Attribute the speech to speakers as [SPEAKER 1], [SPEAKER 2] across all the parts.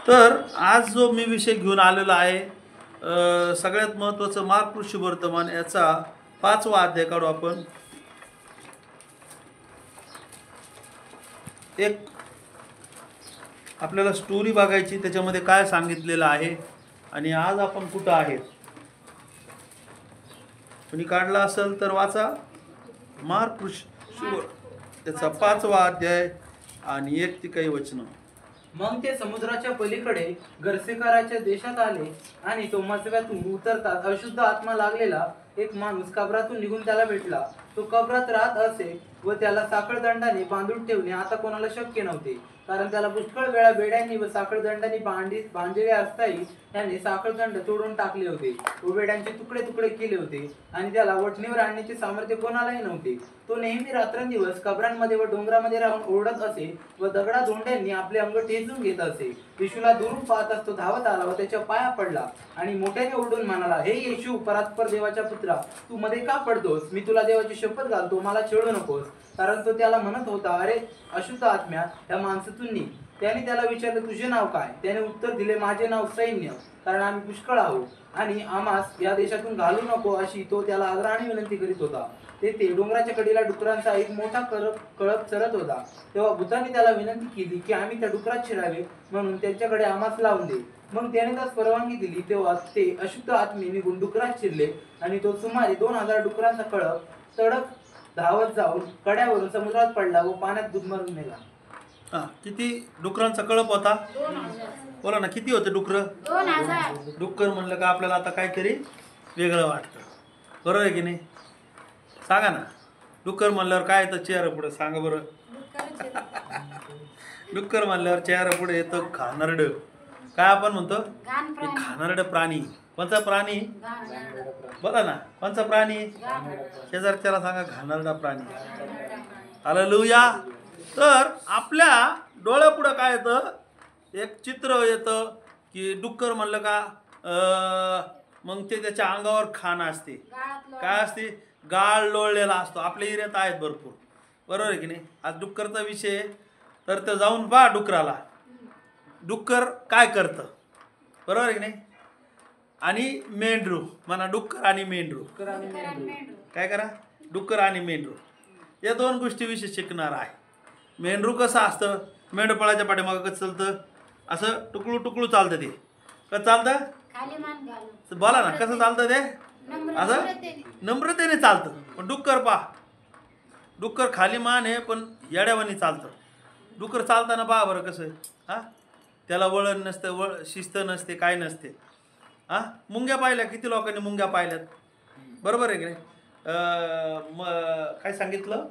[SPEAKER 1] तर आज जो मी विषय घेऊन आलेला आहे सगळ्यात महत्त्वाचं मार्क ऋषी वर्तमान याचा 5वा अध्याय काढू आपण. एक आपल्याला स्टोरी बघायची त्याच्यामध्ये काय सांगितलेलं आहे आणि आज आपण कुठं आहे. कोणी काढला असेल तर वाचा मार्क ऋषी त्याचा 5वा अध्याय आणि 1 ते काही वचनं.
[SPEAKER 2] मग ते समुद्राच्या पलीकडे गर्सेकाराच्या देशात आले आणि तो मजव्यातून उतरताच अशुद्ध आत्मा लागलेला एक माणूस कबरातून निघून त्याला भेटला. तो कबरात राहत असे व त्याला साखळदंडाने बांधून ठेवणे आता कोणाला शक्य नव्हते, कारण त्याला पुष्कळ वेळा बेड्यांनी व साखळदंडाने बांधलेले असताही त्याने साखळदंड तोडून टाकले होते व बेड्यांचे तुकडे तुकडे केले होते आणि त्याला वठणीवर आणण्याचे सामर्थ्य कोणालाही नव्हते. तो नेहमी रात्रंदिवस कबरांमध्ये व डोंगरामध्ये राहून ओरडत असे व दगडा धोंड्यांनी आपले अंग ठेचून घेत असे. येशूला दुरून पाहताच तो धावत आला व त्याच्या पाया पडला आणि मोठ्याने ओरडून म्हणाला, हे येशू, परात्पर देवाच्या पुत्रा, तू मध्ये का पडतोस? मी तुला देवाची शपथ घालतो, मला छेडू नकोस. कारण तो त्याला म्हणत होता, अरे अशुद्ध आत्म्या, त्या माणसातून निघ. त्याने त्याला विचारले, तुझे नाव काय? त्याने उत्तर दिले, माझे नाव सैन्य, कारण आम्ही पुष्कळ आहोत आणि आम्हास या देशातून घालू नको, अशी तो त्याला आग्रहाने विनंती करीत होता. तेथे डोंगराच्या कडेला डुकरांचा एक मोठा कळप चरत होता. तेव्हा भूताने त्याला विनंती केली की आम्ही त्या डुकरात शिरावे म्हणून त्यांच्याकडे आम्हास लावून दे. मग त्याने त्यास परवानगी दिली. तेव्हा ते अशुद्ध आत्मे निघून डुकरात शिरले आणि तो सुमारे 2000 डुकरांचा कळप तडक धावत जाऊन कड्यावरून समुद्रात पडला व पाण्यात गुदमरून नेला.
[SPEAKER 1] किती डुकरांचा कळप होता? बोला ना, किती होते डुकर?
[SPEAKER 3] 2000.
[SPEAKER 1] डुक्कर म्हणलं का आपल्याला आता काहीतरी वेगळं वाटतं, बरोबर आहे की नाही? सांगा ना, डुक्कर म्हणल्यावर काय येतं चेहरा पुढे? सांगा बरं. डुक्कर म्हणल्यावर चेहरा पुढे येतं घाणेरडं. काय आपण म्हणतो? घाणेरडं प्राणी. कोणता प्राणी? बघा ना, कोणता प्राणी? शेजारच्याला सांगा, घाणेरडा प्राणी. हालेलुया. तर आपल्या डोळ्यापुढं काय येतं? एक चित्र येतं की डुक्कर म्हणलं का मग ते त्याच्या अंगावर खाण असते. काय असते? गाळ लोळलेला असतो. आपल्या एरियात आहेत भरपूर, बरोबर आहे की नाही? आज डुक्करचा विषय. तर ते जाऊन पहा डुकराला, डुक्कर काय करतं, बरोबर आहे की नाही? आणि मेंढरू म्हणा, डुक्कर आणि मेंढरू. काय करा? डुक्कर आणि मेंढरू या 2 गोष्टी विषय शिकणार आहे. मेंढरू कसं असतं? मेंढपाळाच्या पाठीमागं कसं चालतं? असं टुकळू टुकळू चालतं. ते कसं चालतं? बोला ना, कसं चालतं ते? असं नम्रतेने चालतं. पण डुक्कर पहा, डुक्कर खाली मान आहे पण येड्यावानी चालतं. डुक्कर चालताना पहा बरं कसं आहे. त्याला वळण नसतं, शिस्त नसते, काय नसते. मुंग्या पाहिल्या, किती लोकांनी मुंग्या पाहिल्यात, बरोबर आहे की नाही? काय सांगितलं?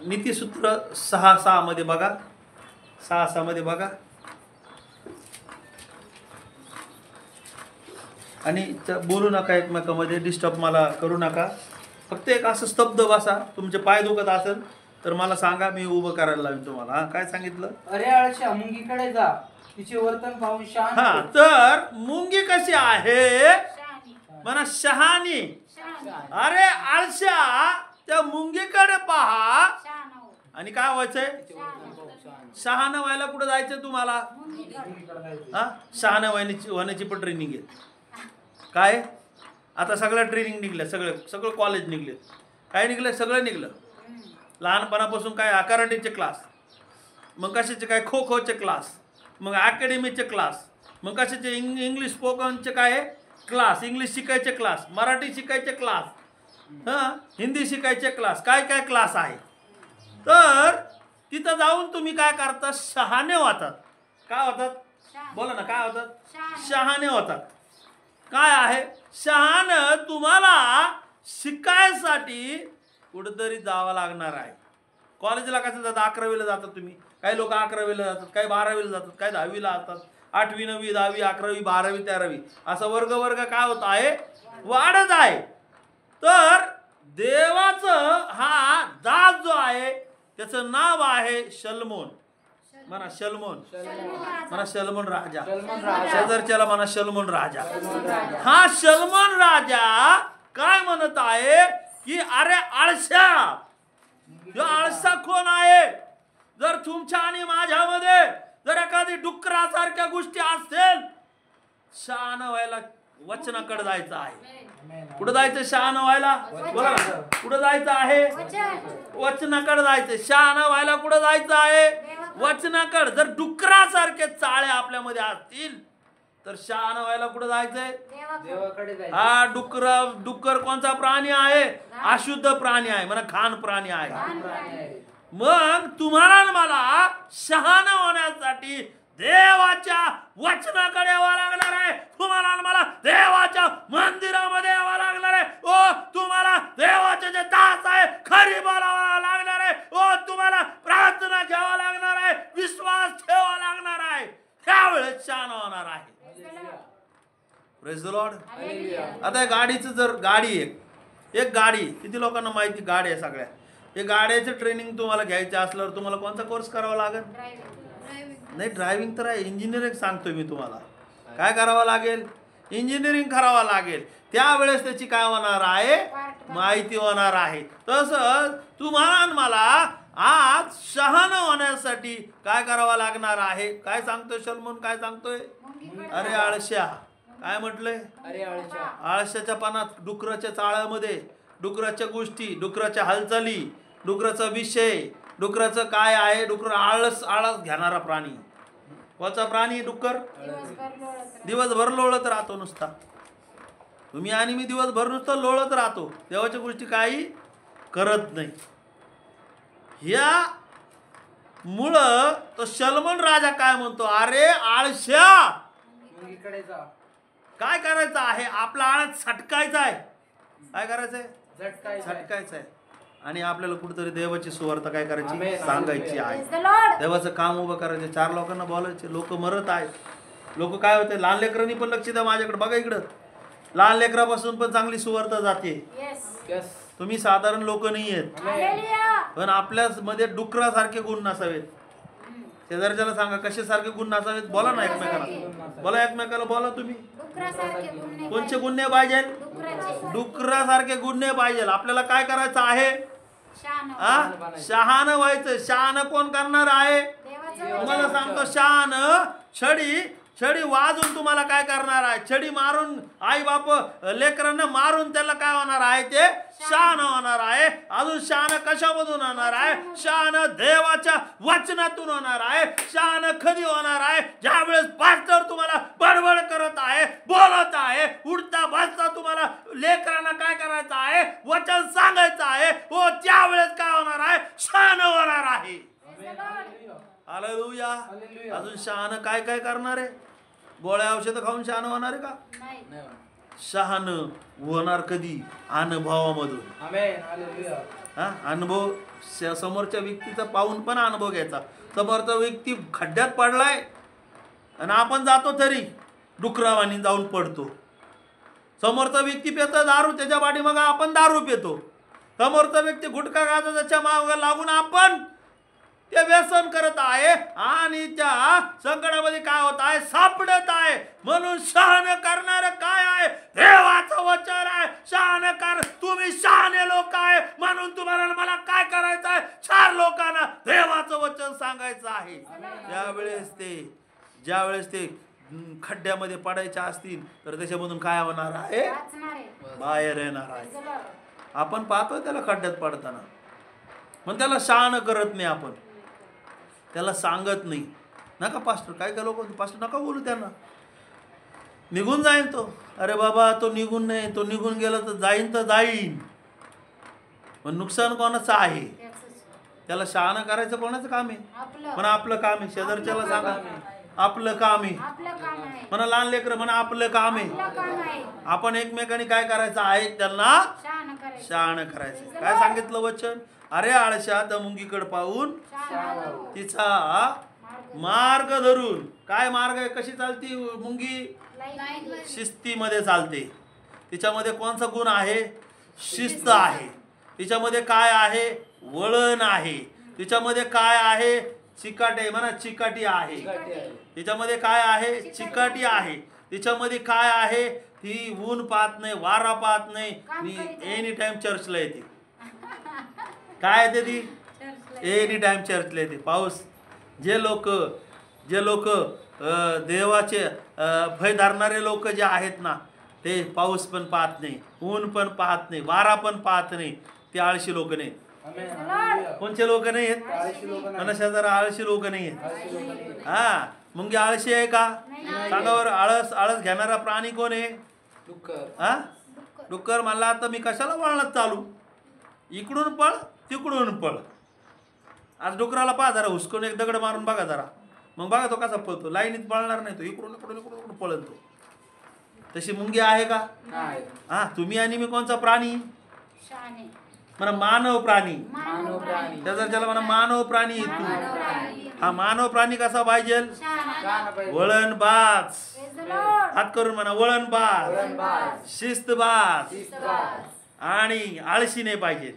[SPEAKER 1] नीतिसूत्र 6:6 मध्ये बघा, 6:6 मध्ये बघा. आणि बोलू नका एकमेकांमध्ये, डिस्टर्ब मला करू नका. फक्त एक असं स्तब्ध बसा. तुमचे पाय दुखत असेल तर मला सांगा, मी उभं करायला लावेन तुम्हाला. काय सांगितलं?
[SPEAKER 2] अरे आळशा, मुंगीकडे जा, तिचे वर्तन पाहून शांत.
[SPEAKER 1] तर मुंगी कशी आहे? म्हणा, शहाणी. अरे आळशा, त्या मुंगीकडे पहा. आणि काय व्हायचंय? शहाणं व्हायला कुठं जायचं तुम्हाला? शहाणं होण्याची पण ट्रेनिंग आहे. काय आता सगळ्या ट्रेनिंग निघल्या, सगळं कॉलेज निघले. काय निघलं? सगळं निघलं. लहानपणापासून काय कराटेचे क्लास, मग कशाचे काय खो खोचे क्लास, मग अकॅडमीचे क्लास, मग कशाचे इंग्लिश स्पोकनचे काय क्लास, इंग्लिश शिकायचे क्लास, मराठी शिकायचे क्लास, हिंदी शिकायचे क्लास, काय काय क्लास आहे. तर तिथं जाऊन तुम्ही काय करता? शहाणे होतात. काय होतात? बोला ना, काय होतात? शहाणे होतात. काय आहे? शहाणं तुम्हाला शिकायसाठी कुठंतरी जावं लागणार आहे. कॉलेजला कसं जातात? 11वीला जातात तुम्ही. काही लोक 11वीला जातात, काही 12वीला जातात, काही 10वीला जातात. 8वी 9वी 10वी 11वी 12वी 13वी असं वर्ग काय होत आहे? वाढत आहे. तर देवाचं हा दास जो आहे त्याचं नाव आहे शलमोन. म्हणा शलमोन. म्हणा शलमोन राजा. शेजारच्याला म्हणा शलमोन राजा. हा शलमोन राजा काय म्हणत आहे की अरे आळशा, आळसा कोण आहे? जर तुमच्या आणि माझ्यामध्ये जर एखादी डुक्कर डुकरासारख्या गोष्टी असतील, शहाणा व्हायला वचनाकडे जायचं आहे. कुठं जायचं शहाणा व्हायला? बोला ना. कुठं जायचं आहे? वचनाकडे जायचं. शहाणा व्हायला कुठं जायचं आहे? वचनाकडे. जर डुकरासारखे चाळे आपल्यामध्ये असतील तर शहाणा व्हायला कुठं जायचंय?
[SPEAKER 2] देवाकडे जायचं.
[SPEAKER 1] हा डुक्कर कोणता प्राणी आहे? अशुद्ध प्राणी आहे, म्हणा घाण प्राणी आहे. मग तुम्हाला आणि मला शहाणा होण्यासाठी देवाच्या वचनाकडे यावं लागणार आहे. तुम्हाला आणि मला देवाच्या मंदिरामध्ये यावं लागणार आहे. ओ तुम्हाला देवाचे जे दास आहे खरी बोलावं लागणार आहे. ओ तुम्हाला प्रार्थना घ्यावा लागणार आहे, विश्वास ठेवावा लागणार आहे. त्यावेळेस शहाणा होणार आहे. Praise the Lord. आता गाडीचं जर गाडी एक गाडी, किती लोकांना माहिती गाडी आहे सगळ्या, हे गाड्याचं ट्रेनिंग तुम्हाला घ्यायचं असल्यावर तुम्हाला कोणता कोर्स करावा लागेल? नाही, ड्रायव्हिंग तर आहे, इंजिनिअरिंग सांगतोय मी तुम्हाला. काय करावं लागेल? इंजिनिअरिंग करावं लागेल. त्यावेळेस त्याची काय होणार आहे? माहिती होणार आहे. तसं तुम्हाला आणि मला आज शहाणा होण्यासाठी काय करावं लागणार आहे? काय सांगतोय सलमोन? काय सांगतोय? अरे आळश्या, काय म्हटलंय?
[SPEAKER 2] अरे आळशा.
[SPEAKER 1] आळशाच्या पानात, डुकराच्या चाळ्यामध्ये, डुकराच्या गोष्टी, डुकराच्या हालचाली, डुकराचा विषय, डुकराचं काय आहे? डुकर आळस घेणारा प्राणी. कोणता प्राणी? डुक्कर. दिवसभर लोळत राहतो नुसता. तुम्ही आणि मी दिवसभर नुसतं लोळत राहतो, देवाच्या गोष्टी काही करत नाही. ह्या मुळं तो सलमन राजा काय म्हणतो? अरे आळश्या,
[SPEAKER 2] मुंगीकडे जा.
[SPEAKER 1] काय करायचं आहे? आपला आळस सटकायचा आहे. काय करायचंय? झटकायचं आहे. आणि आपल्याला कुठेतरी देवाची सुवार्ता काय करायची? सांगायची आहे. देवाचं काम उभं करायचं. 4 लोकांना बोलायचे. लोक मरत आहेत. लोक काय होते? लहान लेकरांनी पण लक्ष द्या माझ्याकडे. बघा इकडं, लहान लेकरापासून पण चांगली सुवार्ता जाते. तुम्ही साधारण लोक नाही आहेत, पण आपल्या मध्ये डुकरासारखे गुण नसावेत. शेजारच्याला सांगा कशासारखे गुण नसावेत. बोला ना एकमेकाला, बोला एकमेकाला, बोला तुम्ही. कोणचे गुण नाही पाहिजे? डुकरासारखे गुण नाही पाहिजे. आपल्याला काय करायचं आहे? शहाणा व्हायचं. शहाणा कोण करणार आहे? तुम्हाला सांगतो, शहाणा छडी वाजून तुम्हाला काय करणार आहे? छडी मारून, आई बाप लेकरांना मारून त्याला काय होणार आहे? ते शहाणा होणार आहे. अजून शहाणा कशामधून होणार आहे? शहाणा देवाच्या वचनातून होणार आहे. शहाणा कधी होणार आहे? ज्या वेळेस पास्टर तुम्हाला बडबड करत आहे, बोलत आहे, उठता बसता तुम्हाला लेकरांना काय करायचं आहे? वचन सांगायचं आहे. हो, त्यावेळेस काय होणार आहे? शहाणा होणार आहे. हालेलुया. अजून शहाणा काय काय करणार आहे? गोळ्या औषध खाऊन शहाणा होणार आहे का? शहाणा होणार कधी? अनुभवामधून. हा, अनुभव. समोरच्या व्यक्तीचा पाहून पण अनुभव घ्यायचा. समोरचा व्यक्ती खड्ड्यात पडलाय आणि आपण जातो तरी डुकरावानी जाऊन पडतो. समोरचा व्यक्ती पितो दारू, त्याच्या पाठीमागे आपण दारू पितो. समोरचा व्यक्ती गुटखा खातो, त्याच्या मागे लागून आपण ते व्यसन करत आहे आणि त्या संकटामध्ये काय होत आहे? सापडत आहे. म्हणून शहाणे करणारं काय आहे? देवाचं वचन आहे. शहाणे कर. तुम्ही शहाणे लोक आहे, म्हणून तुम्हाला मला काय करायचं आहे? 4 लोकांना देवाचं वचन सांगायचं आहे. ज्यावेळेस ते खड्ड्यामध्ये पडायचे असतील तर त्याच्यामधून काय होणार आहे? बाहेर येणार आहे. आपण पाहतोय त्याला खड्ड्यात पडताना, पण त्याला शहाणं करत नाही. आपण त्याला सांगत नाही. नका पास्टर, काय काय लोक पास्टर नका बोलू त्यांना, निघून जाईन तो. अरे बाबा, तो निघून नाही, तो निघून गेला तर जाईन, पण नुकसान कोणाचं आहे? त्याला शहाणा करायचं कोणाचं काम आहे? म्हणा आपलं काम आहे. शेजारच्याला सांगा आपलं काम आहे. म्हणा लहान लेकरं म्हणा आपलं काम आहे. आपण एकमेकांनी काय करायचं आहे? त्यांना शहाणा करायचं. काय सांगितलं वचन? अरे आळशा, त्या मुंगीकडे पाहून तिचा मार्ग धरून. काय मार्ग आहे? कशी चालती मुंगी? शिस्तीमध्ये चालते. तिच्यामध्ये कोणचा गुण आहे? शिस्त आहे. तिच्यामध्ये काय आहे? वळण आहे. तिच्यामध्ये काय आहे? चिकाटे. म्हणा चिकाटी आहे. तिच्यामध्ये काय आहे? चिकाटी आहे. तिच्यामध्ये काय आहे? ती ऊन पाहत नाही, वारा पाहत नाही, एनी टाइम चर्चला येते. काय येते ती? एनी टाइम चर्चला येते. पाऊस. जे लोक जे लोक देवाचे भय धरणारे लोक जे आहेत ना, ते पाऊस पण पाहत नाही, ऊन पण पाहत नाही, वारा पण पाहत नाही, ते आळशी लोक नाही. कोणचे लोक नाही आहेत? मला शेजारा आळशी लोक नाही आहेत. हा, मुंगी आळशी आहे का? सांगा बरं. आळस घेणारा प्राणी कोण आहे? हा, डुक्कर. म्हणला आता मी कशाला वळणात चालू, इकडून पळ तिकडून पळ. आज डुकराला पहा जरा, हुसकून एक दगड मारून बघा जरा, मग बघा तो कसा पळतो. लाईनीत पळणार नाही तो, इकडून इकडून इकडून इकडून पळत तो. तशी मुंगी आहे का? हा, तुम्ही आणि मी कोणचा प्राणी? म्हणा मानव प्राणी. त्याला म्हणा मानव प्राणी तू. हा, मानव प्राणी कसा पाहिजे? वळणबाज. हात करून म्हणा वळणबाज, शिस्तबाज, आणि आळशी नाही पाहिजे,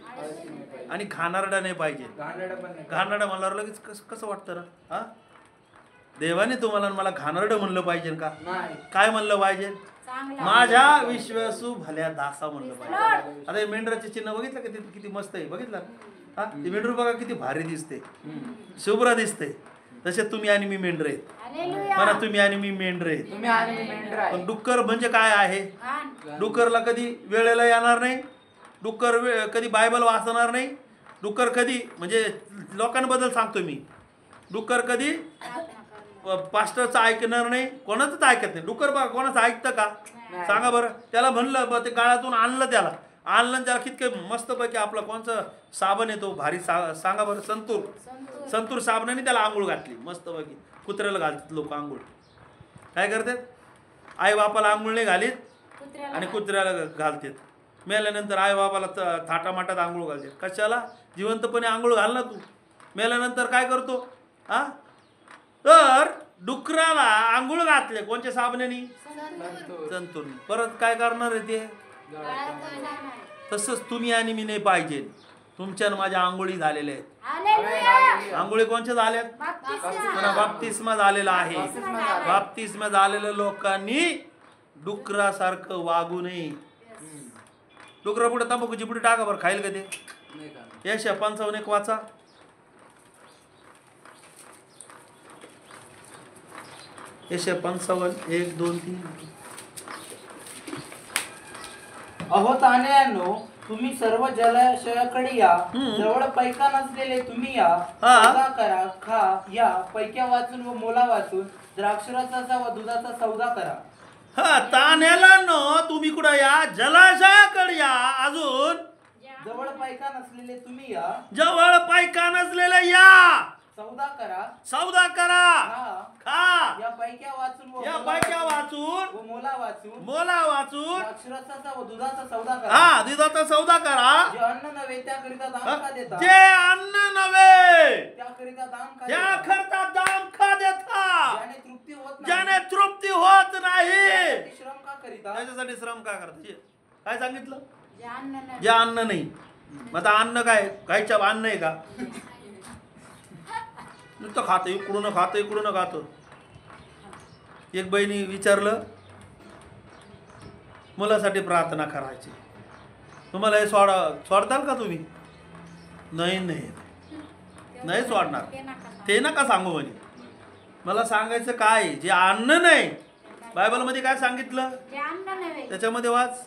[SPEAKER 1] आणि घाणेरडा नाही पाहिजे. घाणेरडा म्हणल्यावर लगेच कसं वाटतं ना? हा, देवाने तुम्हाला मला घाणेरडं म्हणलं पाहिजे का? काय म्हणलं पाहिजे? माझ्या विश्वासू भल्या दासा म्हणलं पाहिजे. आता हे मेंढराचे चिन्ह बघितलं का? किती मस्त आहे, बघितलं? हा, ते मेंढरू बघा किती भारी दिसते, शुभ्र दिसते. तसे तुम्ही आणि मी मेंढर आहेत. म्हणा तुम्ही आणि मी मेंढर आहेत. पण डुक्कर म्हणजे काय आहे? डुक्करला कधी वेळेला येणार नाही, डुक्कर कधी बायबल वाचणार नाही, डुक्कर कधी, म्हणजे लोकांबद्दल सांगतो मी, डुक्कर कधी पास्टरचं ऐकणार नाही, कोणाचंच ऐकत नाही. डुक्कर बघा कोणाचं ऐकतं का? सांगा बरं. त्याला म्हणलं ते गाळातून आणलं, त्याला कितके मस्तपैकी आपला कोणचं साबण येतो भारी, सांगा बरं? संतूर साबणाने त्याला आंघोळ घातली मस्तपैकी. कुत्र्याला घालतात लोक आंघोळ. काय करतात? आई बापाला आंघोळ नाही घालीत आणि कुत्र्याला घालतात. मेल्यानंतर आई बाबाला थाटामाटात आंघोळ घालतात. कशाला? जिवंतपणे आंघोळ घाल ना तू. मेल्यानंतर काय करतो? हा, तर डुकराला आंघोळ घातले कोणत्या साबणाने? संतूर. परत काय करणार आहे ते? तसंच तुम्ही आणि मी नाही पाहिजे. तुमच्या माझ्या आंघोळी झालेल्या आहेत. आंघोळी कोणच्या झाल्यात? बाप्तिस्मा झालेला आहे. बाप्तिस्मा झालेल्या लोकांनी डुकरासारखं वागू नये. डुकरा पुढे तंबाखूची पुढे टाका बरं, खाईल का ते? यशा 55 वाचा. यशा 55 1 2 3.
[SPEAKER 2] अहो तान्यांनो, तुम्ही सर्व जलाशयाकडे या, जवळ पैका नसलेले तुम्ही या, सौदा करा, खा, या, पैक्या वाचून व मोला वाचून द्राक्षरसाचा व दुधाचा सौदा करा.
[SPEAKER 1] हा, तान्यालांनो तुम्ही कुठं या? जलाशयाकडे या. अजून
[SPEAKER 2] जवळ पैका नसलेले तुम्ही या,
[SPEAKER 1] जवळ पैका नसलेले या,
[SPEAKER 2] सौदा करा,
[SPEAKER 1] खा,
[SPEAKER 2] या पैक्या वाचून
[SPEAKER 1] व मोला वाचून
[SPEAKER 2] द्राक्षरसाचा व दुधाचा सौदा करा.
[SPEAKER 1] हा, दुधाचा सौदा करा.
[SPEAKER 2] जे अन्न नव्हे त्याकरिता दाम का देता,
[SPEAKER 1] जे अन्न नव्हे
[SPEAKER 2] त्याकरिता
[SPEAKER 1] त्याकरता दाम का देता,
[SPEAKER 2] ज्याने
[SPEAKER 1] तृप्ती होत नाही,
[SPEAKER 2] श्रम का करिता,
[SPEAKER 1] त्याच्यासाठी श्रम का करता? काय सांगितलं? जे अन्न नाही. मग आता अन्न काय? गायच्या अन्न आहे का? नुसतं खातं, इकडून खातं. एक बहिणी विचारलं, मुलासाठी प्रार्थना करायची, तुम्हाला हे सोडताल का तुम्ही? नाही सोडणार. ते नका सांगू म्हणे. मला सांगायचं काय? जे अन्न नाही, बायबलमध्ये काय सांगितलं त्याच्यामध्ये वाच.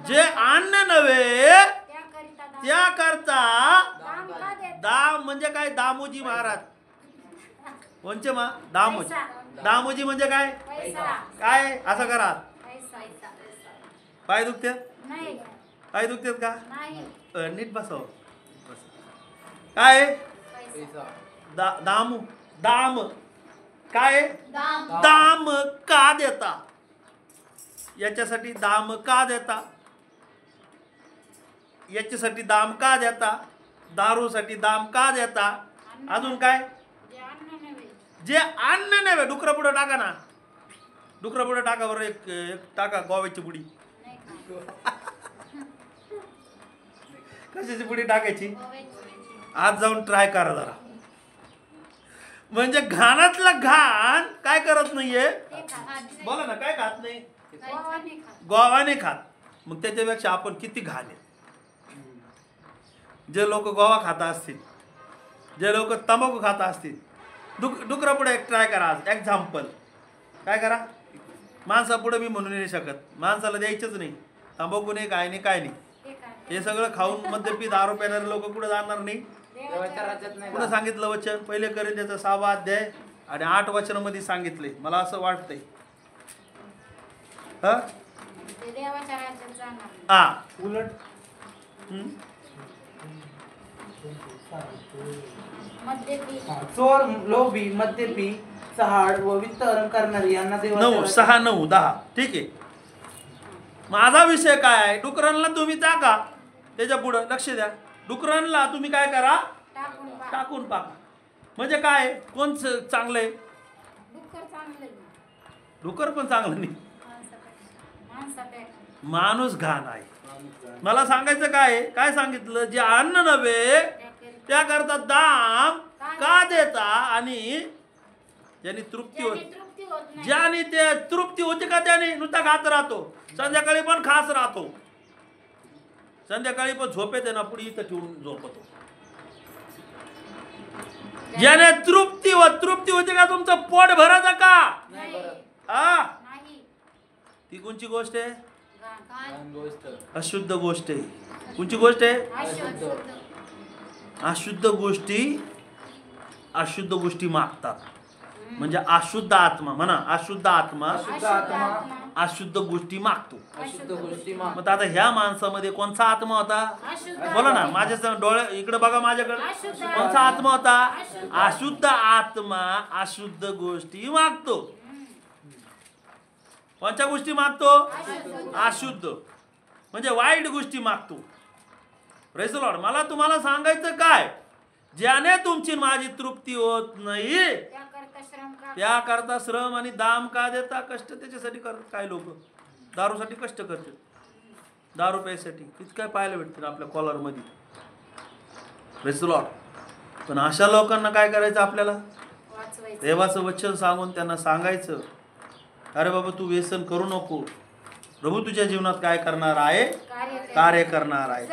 [SPEAKER 1] जे अन्न नव्हे त्याकरता दाम म्हणजे काय? दामोजी महाराज. कोणचे दामोजी. दामोजी म्हणजे काय? काय? असं करा. पाय दुखतात? पाय दुखतात का? नीट बसव. काय? दाम काय? दाम का देता? याच्यासाठी दाम का देता? याच्यासाठी दाम का देता? दारूसाठी दाम का देता? अजून काय? जे अन्न नव्हे. डुकरा पुढे टाका ना, डुकरा पुढे टाका बरं. एक टाका गोव्याची पुडी. कशाची पुडी टाकायची? आज जाऊन ट्राय करा जरा. म्हणजे घाणातलं घाण काय करत नाहीये? बोला ना, काय खात नाही? गोवाने खात. मग त्याच्यापेक्षा आपण किती घाण आहे. जे लोक गोवा खाता असतील, जे लोक तंबाखू खाता असतील, डुकरा पुढे एक ट्राय करा आज एक्झाम्पल. काय करा, माणसापुढे मी म्हणून नाही शकत, माणसाला द्यायचंच नाही, तंबाखू नाही, काय नाही, काय नाही. हे सगळं खाऊन मद्यपी दारू पिणारे लोक कुठे जाणार नाही.
[SPEAKER 2] देवाच्या राज्यात नाही
[SPEAKER 1] पुढे सांगितलं वचन, पहिले करीन त्याचा 6वा अध्याय आणि 8 वचनामध्ये सांगितले. मला असं वाटतंय हा
[SPEAKER 2] उलट चोर, लोभी, मद्यपी, चहाड व वित्तहरण करणारी यांना
[SPEAKER 1] 9, 6, 9, 10. ठीक आहे. माझा विषय काय आहे, डुकरांना तुम्ही टाका, त्याच्या पुढं लक्ष द्या. डुकरांना तुम्ही काय करा, टाकून पाका. म्हणजे काय, कोण चांगलं आहे? डुकर पण चांगलं नाही, माणूस घाण आहे. मला सांगायचं काय सांगितलं, जे अन्न नव्हे त्याकरता दाम का देता आणि ज्याने तृप्ती होत, ज्याने ते तृप्ती होते का त्याने नुसता खात राहतो, संध्याकाळी पण खास राहतो, संध्याकाळी पण झोपेत आहे ना पुढे इथं ठेवून झोपतो. ज्याने तृप्ती होते का तुमचं पोट भरायचं का? हा, ती कोणची गोष्ट आहे? अशुद्ध गोष्ट आहे. कोणची गोष्ट आहे? अशुद्ध गोष्टी मागतात. म्हणजे अशुद्ध आत्मा, म्हणा अशुद्ध आत्मा अशुद्ध गोष्टी मागतो. मग आता ह्या माणसामध्ये कोणता आत्मा होता? बोला ना, माझ्या डोळे इकडे बघा माझ्याकडे. कोणता आत्मा होता? अशुद्ध आत्मा अशुद्ध गोष्टी मागतो. कोणत्या गोष्टी मागतो? अशुद्ध, म्हणजे वाईट गोष्टी मागतो. Praise the Lord. मला तुम्हाला सांगायचं काय, ज्याने तुमची माझी तृप्ती होत नाही त्याकरता श्रम आणि दाम का देता? कष्ट त्याच्यासाठी करतात. काय लोक दारूसाठी कष्ट करतात, दारू प्यायसाठी. किती काय पाहायला भेटते आपल्या कॉलरमध्ये. Praise the Lord. पण अशा लोकांना काय करायचं, आपल्याला देवाचं वचन सांगून त्यांना सांगायचं, अरे बाबा तू व्यसन करू नको, प्रभू तुझ्या जीवनात काय करणार आहे? कार्य करणार आहे.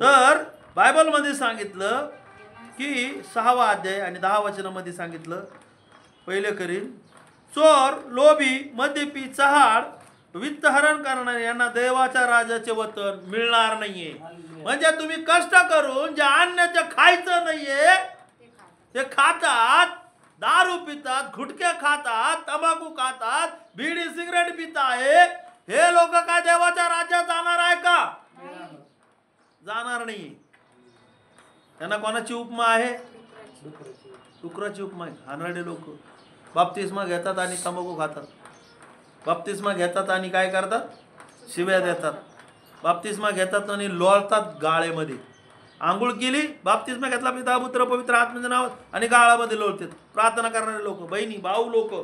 [SPEAKER 1] तर बायबलमध्ये सांगितलं की 6वा अध्याय आणि 10 वचनामध्ये सांगितलं, पहिले करीन, चोर, लोभी, मद्यपी, चहाड, वित्तहरण करणारे यांना देवाच्या राजाचे वतन मिळणार नाहीये. म्हणजे तुम्ही कष्ट करून जे अन्नाचं खायचं नाहीये ते खातात, दारू पितात, गुटखे खातात, तंबाखू खातात, बिडी सिगरेट पिताय, हे लोक काय देवाच्या राज्यात जाणार आहे का? जाणार नाही. त्यांना कोणाची उपमा आहे? डुकराची उपमा आहे. घाणेरडे लोक बाप्तिस्मा घेतात आणि तंबाखू खातात, बाप्तिस्मा घेतात आणि काय करतात? शिव्या देतात. बाप्तिस्मा घेतात आणि लोळतात गाळेमध्ये. आंघोळ केली, बाप्तिस्मा घेतला, पिता पुत्र पवित्र आत्म्याच्या नावात, आणि गाळामध्ये लोळतात. प्रार्थना करणारे लोक, बहिणी भाऊ लोक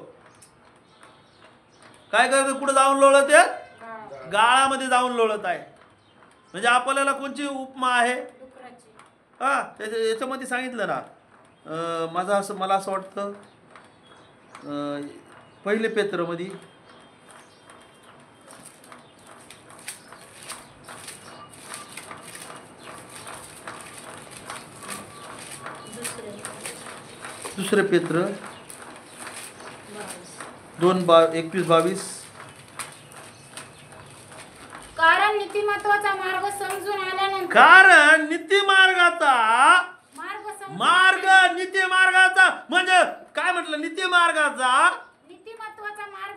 [SPEAKER 1] काय करतात? कुठे जाऊन लोळत आहेत? गाळामध्ये जाऊन लोळत आहे. म्हणजे आपल्याला कोणची उपमा आहे? हा, याच्यामध्ये सांगितलं ना, मला असं वाटतं पहिले पेत्रमध्ये दुसरे पेत्र 2:21-22.
[SPEAKER 3] कारण नीतिमत्वाचा मार्ग समजून आल्यानंतर,
[SPEAKER 1] कारण नीतिमार्गाचा नीतिमार्गाचा म्हणजे काय म्हटलं?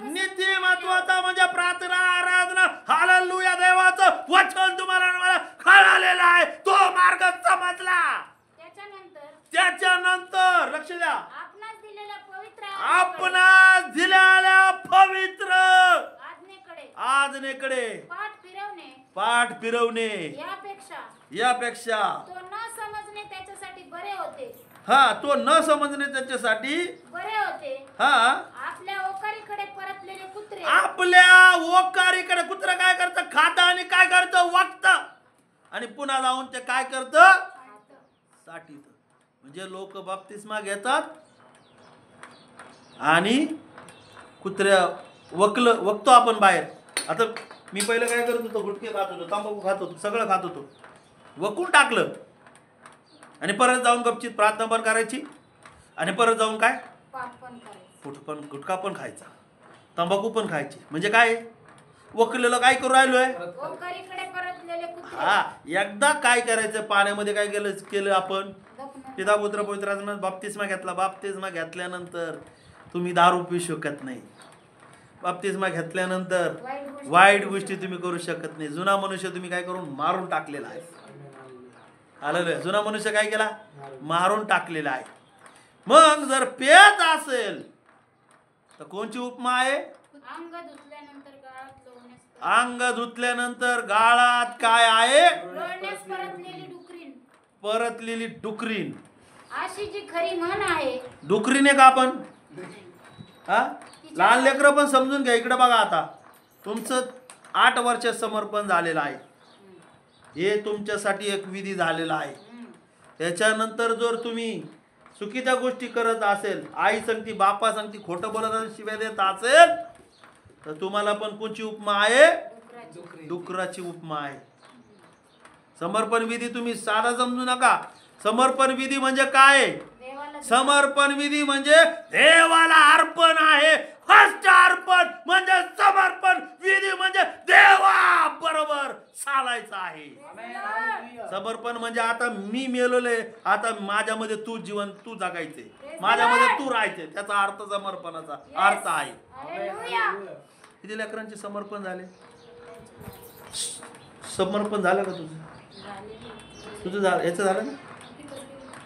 [SPEAKER 1] नीतिमार्गाचा म्हणजे प्रार्थना, आराधना, हालेलुया, देवाचं वचन तुम्हाला मला कळालेलं आहे, तो मार्ग समजला. त्याच्यानंतर लक्ष द्या, आपणास दिलेल्या पवित्र आज्ञेकडे पाठ फिरवणे यापेक्षा हा, तो न समजणे त्याच्यासाठी
[SPEAKER 3] बरे होते.
[SPEAKER 1] हा,
[SPEAKER 3] आपल्या ओकारीकडे परतलेले कुत्रे,
[SPEAKER 1] आपल्या ओकारीकडे कुत्रा काय करतं? खाता आणि काय करतं? वागतं आणि पुन्हा जाऊन ते काय करतं? साठीत. म्हणजे लोक बाप्तिस्मा घेतात आणि कुत्र्या वकतो आपण बाहेर. आता मी पहिलं काय करत होतो? गुटखे खात होतो, तंबाखू खात होतो, सगळं खात होतो, वकून टाकलं आणि परत जाऊन गपचीत प्रार्थना पण करायची आणि परत जाऊन काय
[SPEAKER 3] पाप पण करायचं.
[SPEAKER 1] गुटखा पण खायचा, तंबाखू पण खायची. म्हणजे काय वकिलेला काय करू राहिलोय?
[SPEAKER 3] ओकारीकडे परतलेले कुत्रे.
[SPEAKER 1] हा, एकदा काय करायचं, पाण्यामध्ये काय केलं आपण?
[SPEAKER 3] दफन.
[SPEAKER 1] पिता पुत्र पवित्राचं बाप्तिस्मा घेतला. बाप्तिस्मा घेतल्यानंतर तुम्ही दारू पिऊ शकत नाही. बाप्तिस्मा घेतल्यानंतर वाईट गोष्टी तुम्ही करू शकत नाही. जुना मनुष्य तुम्ही काय करून मारून टाकलेला आहे. आलं, जुना मनुष्य काय केला? मारून टाकलेला आहे. मग जर पेत असेल तर कोणची उपमा आहे?
[SPEAKER 3] अंग धुतल्यानंतर गाळात लोळण्यास
[SPEAKER 1] अंग धुतल्यानंतर गाळात काय आहे?
[SPEAKER 3] लोळण्यास परतलेली डुकरीण.
[SPEAKER 1] परतलेली डुकरीण.
[SPEAKER 3] अशी जी खरी म्हण आहे.
[SPEAKER 1] डुकरीण आहे का आपण? हा, लहान लेकरं पण समजून घ्या. इकडे बघा, आता तुमचं 8 वर्ष समर्पण झालेलं आहे. हे तुमच्यासाठी एक विधी झालेला आहे. त्याच्यानंतर जर तुम्ही चुकीच्या गोष्टी करत असेल, आई सांगती, बापा सांगती, खोटं बोलत असेल, शिव्या देत असेल, तर तुम्हाला पण कोणची उपमा आहे? डुकराची उपमा आहे. समर्पण विधी तुम्ही साधा समजू नका. समर्पण विधी म्हणजे काय?
[SPEAKER 3] देवाला
[SPEAKER 1] समर्पण विधी म्हणजे देवाला अर्पण आहे. फर्स्ट अर्पण म्हणजे समर्पण विधी म्हणजे देवा बरोबर चालायचं आहे. समर्पण म्हणजे आता मी मेलोले, आता माझ्यामध्ये तू जीवन तू जगायचे, माझ्यामध्ये तू राहायचे, त्याचा अर्थ समर्पणाचा अर्थ आहे.
[SPEAKER 3] हालेलुया.
[SPEAKER 1] किती लेकरांचे समर्पण झाले? समर्पण झालं का तुझं? तुझं झालं? याचं झालं ना?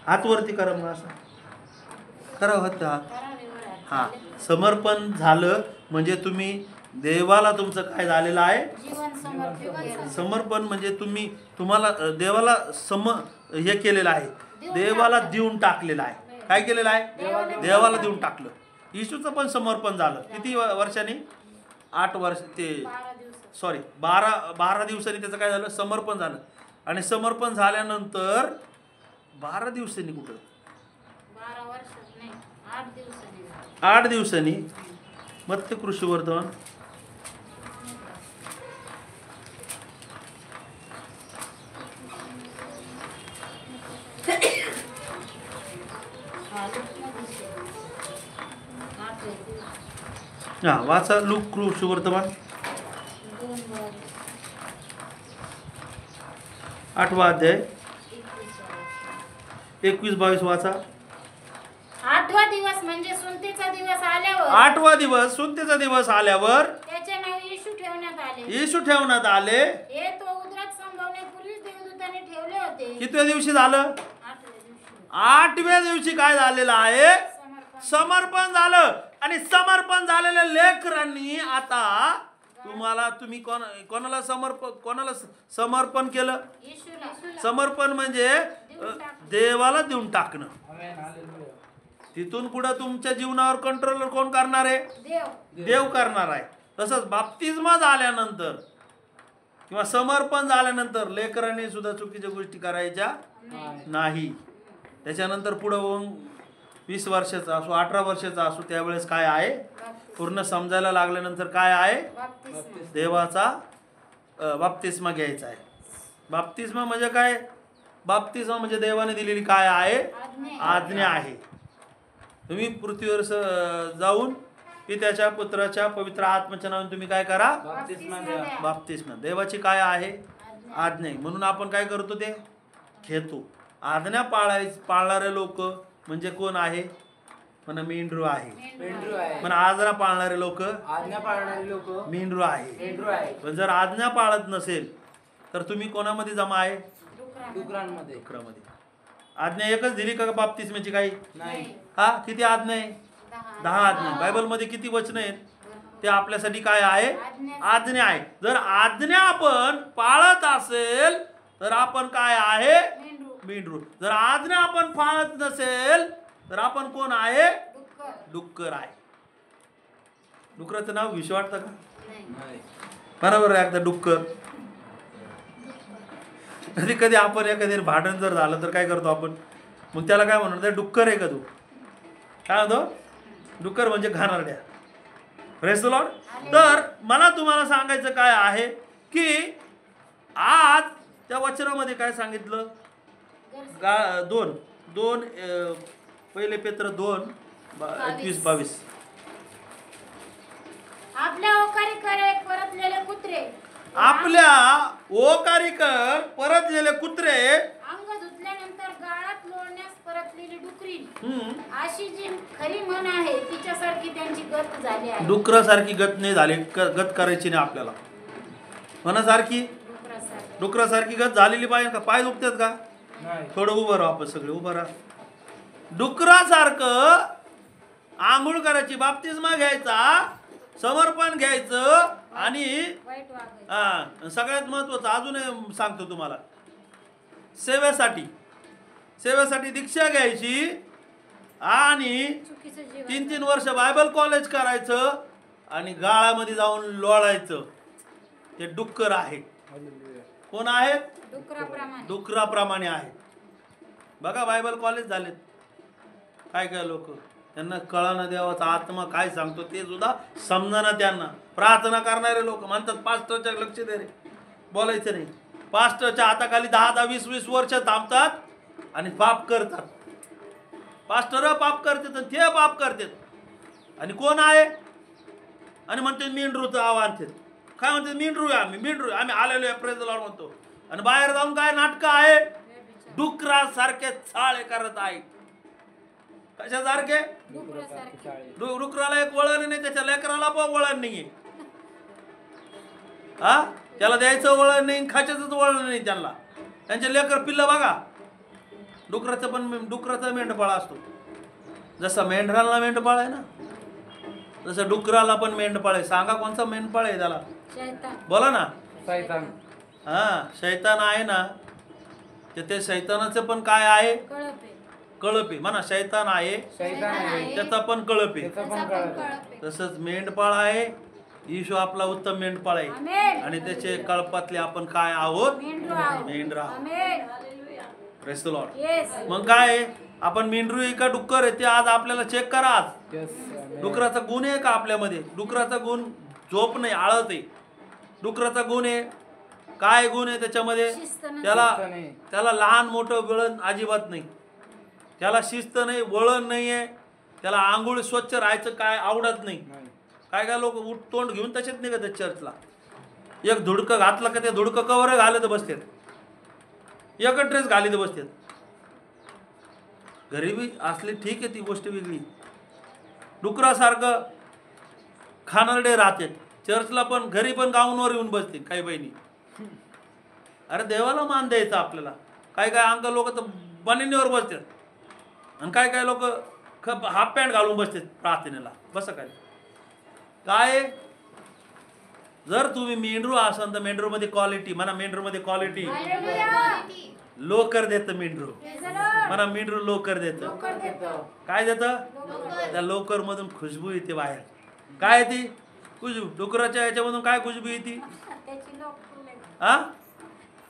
[SPEAKER 1] हात वरती करा, मग असं करा, होत हात. हा, समर्पण झालं म्हणजे तुम्ही देवाला तुमचं काय झालेलं आहे?
[SPEAKER 3] जीवन समर्पित.
[SPEAKER 1] समर्पण म्हणजे तुम्हाला देवाला हे केलेलं आहे, देवाला देऊन टाकलेलं आहे. काय केलेलं आहे? देवाला देऊन टाकलं. येशूचं पण समर्पण झालं. किती वर्षांनी? 8 वर्ष, ते 12 दिवसांनी त्याचं काय झालं? समर्पण झालं. आणि समर्पण झाल्यानंतर 12 दिवसांनी कुठं?
[SPEAKER 3] 12 वर्षात नाही, 8 दिवसांनी.
[SPEAKER 1] 8 दिवसांनी मत्स्य कृषी वर्तमान 8 वाचा लूक कृषी वर्तमान 8वा अध्याय 21-22 वाचा.
[SPEAKER 3] 8वा दिवस म्हणजे सुनतेचा दिवस आल्यावर.
[SPEAKER 1] 8वा दिवस सुनतेचा दिवस आल्यावर
[SPEAKER 3] त्याचे नाव येशू ठेवण्यात आले.
[SPEAKER 1] येशू ठेवण्यात आले.
[SPEAKER 3] हे तो उदरात संभवण्यापूर्वीच देवदूताने ठेवले होते.
[SPEAKER 1] कितव्या दिवशी झालं?
[SPEAKER 3] 8व्या दिवशी
[SPEAKER 1] 8व्या दिवशी काय झालेलं आहे?
[SPEAKER 3] समर्पण.
[SPEAKER 1] समर्पण झालं. आणि समर्पण झालेल्या लेकरांनी आता तुम्ही कोणाला समर्पण केलं?
[SPEAKER 3] येशूला.
[SPEAKER 1] समर्पण म्हणजे देवाला देऊन टाकणं. तिथून पुढे तुमच्या जीवनावर कंट्रोल कोण करणार आहे? देव करणार आहे. तसंच बाप्तिस्मा झाल्यानंतर किंवा समर्पण झाल्यानंतर लेकरांनी सुद्धा चुकीच्या गोष्टी करायच्या नाही. त्याच्यानंतर पुढे 20 वर्षाचा असो, 18 वर्षाचा असो, त्यावेळेस काय आहे? पूर्ण समजायला लागल्यानंतर काय आहे? देवाचा बाप्तिस्मा घ्यायचा आहे. बाप्तिस्मा म्हणजे काय? बाप्तिस्मा म्हणजे देवाने दिलेली काय आहे? आज्ञा आहे. तुम्ही पृथ्वीवर जाऊन पित्याच्या पुत्राच्या पवित्र आत्म्याच्या नावाने तुम्ही काय करा? बाप्तिस्मा. देवाची काय आहे? आज्ञा. म्हणून आपण काय करतो? ते घेतो. आज्ञा पाळणारे लोक म्हणजे कोण आहे? म्हणा मेंढरू आहे. म्हणा आज्ञा पाळणारे लोक मेंढरू आहे. पण जर आज्ञा पाळत नसेल तर तुम्ही कोणामध्ये जमा आहे? डुकरामध्ये. आज्ञा एकच दिली का बाप्तिस्माची? काही
[SPEAKER 2] नाही.
[SPEAKER 1] हा, किती आज्ञा आहे? 10 आज्ञा. बायबल मध्ये किती वचन आहेत? ते आपल्यासाठी काय आहे? आज्ञा आहे. जर आज्ञा आपण पाळत असेल तर आपण काय आहे? मेंढरू. जर आज्ञा आपण पाळत नसेल तर आपण कोण आहे? डुक्कर आहे. डुकराचं नाव विष वाटतं का? बरोबर आहे. एकदा डुक्कर. कधी कधी आपण एखादी भांडण जर झालं तर काय करतो आपण? मग त्याला काय म्हणतो? डुक्कर आहे का तू? काय म्हणतो? डुक्कर म्हणजे घाणेरड्या. Praise the Lord. तर मला तुम्हाला सांगायचं काय आहे की आज त्या वचनामध्ये काय सांगितलं? 2 पहिले पेत्र 2 21 22.
[SPEAKER 3] आपल्या ओकारीकडे परतलेले कुत्रे
[SPEAKER 1] आपल्या ओकारीकर परतलेले कुत्रे
[SPEAKER 3] अंग धुतल्यानंतर गाळात लोळण्यास परतलेली डुकरी
[SPEAKER 1] हम्म,
[SPEAKER 3] अशी जी खरी म्हण आहे तिच्यासारखी त्यांची गत झाली आहे.
[SPEAKER 1] डुकरासारखी गत नाही झाली, गत करायची नाही आपल्याला. मनासारखी
[SPEAKER 3] डुकरासारखी.
[SPEAKER 1] डुकरासारखी गत झालेली पाहिजे का? पाय दुखतात का?
[SPEAKER 2] नाही.
[SPEAKER 1] थोडं उभं राहा, आपण सगळे उभं राहा. डुकरासारखं आंघोळ करायची, बाप्तिस्मा घ्यायचा, समर्पण घ्यायचं आणि
[SPEAKER 3] वाईट वागायचं.
[SPEAKER 1] हा सगळ्यात महत्वाचं अजून सांगतो तुम्हाला, सेवेसाठी दीक्षा घ्यायची आणि
[SPEAKER 3] चुकीचं जीवन
[SPEAKER 1] 3-3 वर्ष बायबल कॉलेज करायचं आणि गाळामध्ये जाऊन लोळायचं. ते डुक्कर आहे. कोण आहेत?
[SPEAKER 3] डुकराप्रमाणे.
[SPEAKER 1] डुकराप्रमाणे आहे. बघा बायबल कॉलेज झालेत काय काय लोक, त्यांना कळाना देवाचा आत्मा काय सांगतो ते सुद्धा समजाना. त्यांना प्रार्थना करणारे लोक म्हणतात पास्टरच्या लक्ष दे रे, बोलायचं नाही. पास्टरच्या हाताखाली 10-20 वर्ष थांबतात आणि पाप करतात. पास्टर पाप करतात आणि ते पाप करतात. आणि कोण आहे? आणि म्हणते मेंढरूचं आव्हान ते काय म्हणते, मेंढरू आम्ही आलेलो आहे प्रेज लॉर्ड म्हणतो. आणि बाहेर जाऊन काय नाटक आहे? डुकरासारखे चाळे करत आहे. कशासारखे? डुकराला एक वळण नाही, त्याच्या लेकराला पण वळण नाहीये. हा त्याला द्यायचं वळण नाही, खायचं वळण नाही त्यांना. त्यांचे लेकर पिल्लं बघा. डुकराचा मेंढपाळ असतो. जसा मेंढराला मेंढपाळ आहे ना, जसं डुकराला पण मेंढपाळ आहे. सांगा कोणचा मेंढपाळ आहे त्याला?
[SPEAKER 3] शैतान.
[SPEAKER 1] बोला ना.
[SPEAKER 2] शैतान.
[SPEAKER 1] हा शैतान आहे ना. ते शैतानाचं पण काय आहे? कळप आहे. म्हणा शैतान आहे,
[SPEAKER 2] शैतान आहे.
[SPEAKER 1] त्याचा पण कळप आहे.
[SPEAKER 2] त्याचा पण कळप.
[SPEAKER 1] तसंच मेंढपाळ आहे. येशू आपला उत्तम मेंढपाळ आहे.
[SPEAKER 3] आमेन.
[SPEAKER 1] आणि त्याचे कळपातले आपण काय आहोत?
[SPEAKER 3] मेंढरू आहोत.
[SPEAKER 1] मेंढरा आहोत.
[SPEAKER 3] Amen.
[SPEAKER 1] Praise the Lord.
[SPEAKER 3] Yes.
[SPEAKER 1] मग काय आहे? आपण मेंढरू आहे का डुक्कर आहे ते आज आपल्याला चेक करा. आज
[SPEAKER 2] Yes.
[SPEAKER 1] डुकराचा गुण आहे का आपल्यामध्ये? डुकराचा गुण झोप नाही, आळत आहे. डुकराचा गुण आहे काय? गुण आहे त्याच्यामध्ये?
[SPEAKER 3] शिस्त नाही.
[SPEAKER 1] त्याला लहान मोठं वळण अजिबात नाही. त्याला शिस्त नाही, वळण नाही आहे. त्याला आंघोळ स्वच्छ राहायचं काय आवडत नाही. काय काय लोक तोंड घेऊन तसेच निघत चर्चला. एक धुडकं घातलं का ते धुडकं कवर घालत बसतात. एकच ड्रेस घालीत बसतात. गरिबी असली ठीक आहे, ती गोष्ट वेगळी. डुकरासारखं खाणारडे राहतात. चर्चला पण घरी पण गाऊनवर येऊन बसते काही बहिणी. अरे देवाला मान द्यायचा आपल्याला. काय काय अंक लोक तर बनिनीवर बसतात आणि काय काय लोक हाफ पॅन्ट घालून बसतात प्रार्थनेला. बस काय जर तुम्ही मेंढरू असाल तर मेंढरूमध्ये क्वालिटी म्हणा. मेंढरूमध्ये क्वालिटी लोकर देतं मेंढरू. म्हणा मेंढरू लोकर देतं. काय देतं? त्या लोकर मधून खुशबू येते बाहेर. काय ती खुशबू? डुकराच्या याच्यामधून काय खुशबू येते? हा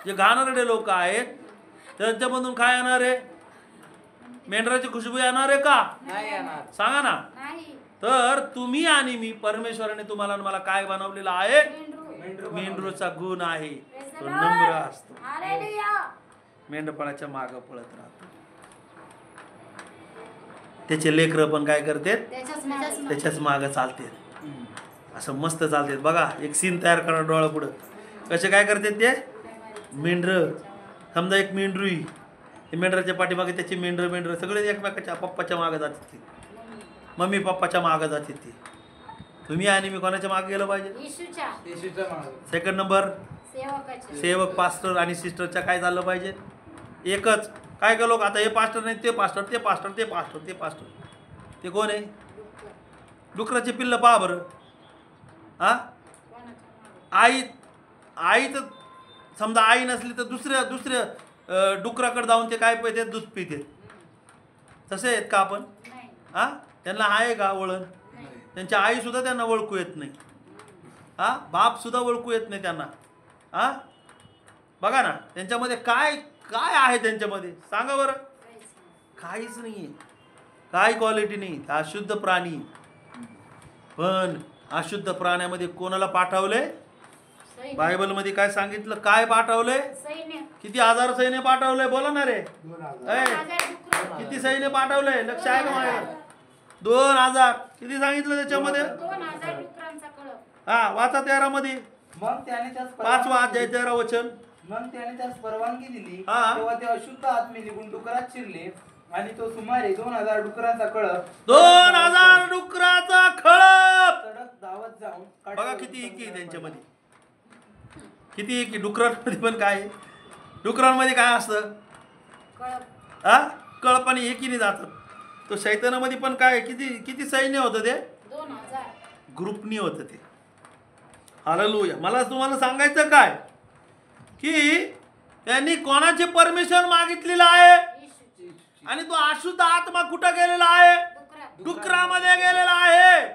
[SPEAKER 1] जे घाणेरडे लोक आहेत त्यांच्यामधून काय येणार आहे? मेंढराची खुशबू येणार आहे का?
[SPEAKER 2] नाही येणार.
[SPEAKER 1] सांगा ना.
[SPEAKER 3] नाही.
[SPEAKER 1] तर तुम्ही आणि मी, परमेश्वराने तुम्हाला मला काय बनवलेलं आहे?
[SPEAKER 3] मेंढरू.
[SPEAKER 1] मेंढरूचा गुण आहे. तो नम्र असतो.
[SPEAKER 3] हालेलुया.
[SPEAKER 1] मेंढपाळाच्या मागं पळत राहतो. त्याचे लेकरं पण काय करतात? त्याच्याच मागं चालते. असं मस्त चालतात. बघा एक सीन तयार करा डोळा पुढं. कसे काय करतात ते? मेंढर समजा एक मेंढरू, मेंढराच्या पाठीमागे त्याची मेंढर सगळे एकमेकाच्या पप्पाच्या मागे जातात. ते मम्मी पप्पाच्या मागे जाते. ते तुम्ही आणि मी कोणाच्या मागे गेलं पाहिजे?
[SPEAKER 2] येशूच्या मागे.
[SPEAKER 1] सेकंड नंबर
[SPEAKER 3] सेवकाचे.
[SPEAKER 1] सेवक पास्टर आणि सिस्टरच्या काय झालं पाहिजे? एकच. काय काय लोक आता हे पास्टर नाही, ते पास्टर, ते पास्टर, ते पास्टर, ते पास्टर. ते कोण आहे? डुकराचे पिल्लं पहा बरं. हा आई तर समजा आई नसली तर दुसऱ्या डुकराकडे जाऊन ते काय पिते? दूध पिते. तसे आहेत का आपण?
[SPEAKER 3] नाही.
[SPEAKER 1] हा त्यांना आहे का वळण? त्यांच्या आई सुद्धा त्यांना ओळखू येत नाही. हा बाप सुद्धा ओळखू येत नाही त्यांना. हा बघा ना त्यांच्यामध्ये काय काय आहे त्यांच्यामध्ये? सांगा बरं. काहीच नाही. काय क्वालिटी नाही. अशुद्ध प्राणी. पण अशुद्ध प्राण्यामध्ये कोणाला पाठवले? बायबलमध्ये काय सांगितलं? काय पाठवले?
[SPEAKER 3] सैन्य.
[SPEAKER 1] किती हजार सैन्य पाठवले? बोला ना रे.
[SPEAKER 2] 2000.
[SPEAKER 1] किती सैन्य पाठवले? लक्ष आहे का माझ्या? 2000 किती सांगितलं त्याच्यामध्ये?
[SPEAKER 3] 2000 डुकरांचा कळप.
[SPEAKER 1] हा वाचा 13 मध्ये.
[SPEAKER 2] मग त्याने त्यास
[SPEAKER 1] 5वा अध्याय 13 वचन.
[SPEAKER 2] मग त्याने त्यास परवानगी दिली.
[SPEAKER 1] हा.
[SPEAKER 2] तेव्हा ते अशुद्ध आत्मे निघून डुकरात शिरले आणि तो सुमारे 2000 डुकरांचा कळप
[SPEAKER 1] 2000 डुकराचा कळप.
[SPEAKER 2] सडक धावत जाऊन
[SPEAKER 1] बघा किती एकी आहे त्यांच्यामध्ये. किती एकी डुकरांमध्ये पण काय आहे? डुकरांमध्ये काय असतं?
[SPEAKER 3] कळप.
[SPEAKER 1] हा कळपाने एकीने जातात. तो शैतानामध्ये पण काय किती किती सैन्य होतं ते?
[SPEAKER 3] 2000.
[SPEAKER 1] ग्रुपनी होतं ते. हालेलुया. मला तुम्हाला सांगायचं काय की त्यांनी कोणाची परमिशन मागितलेलं आहे?
[SPEAKER 3] येशूची.
[SPEAKER 1] आणि तो अशुद्ध आत्मा कुठं गेलेला आहे?
[SPEAKER 3] डुकरात.
[SPEAKER 1] डुकरामध्ये गेलेला आहे.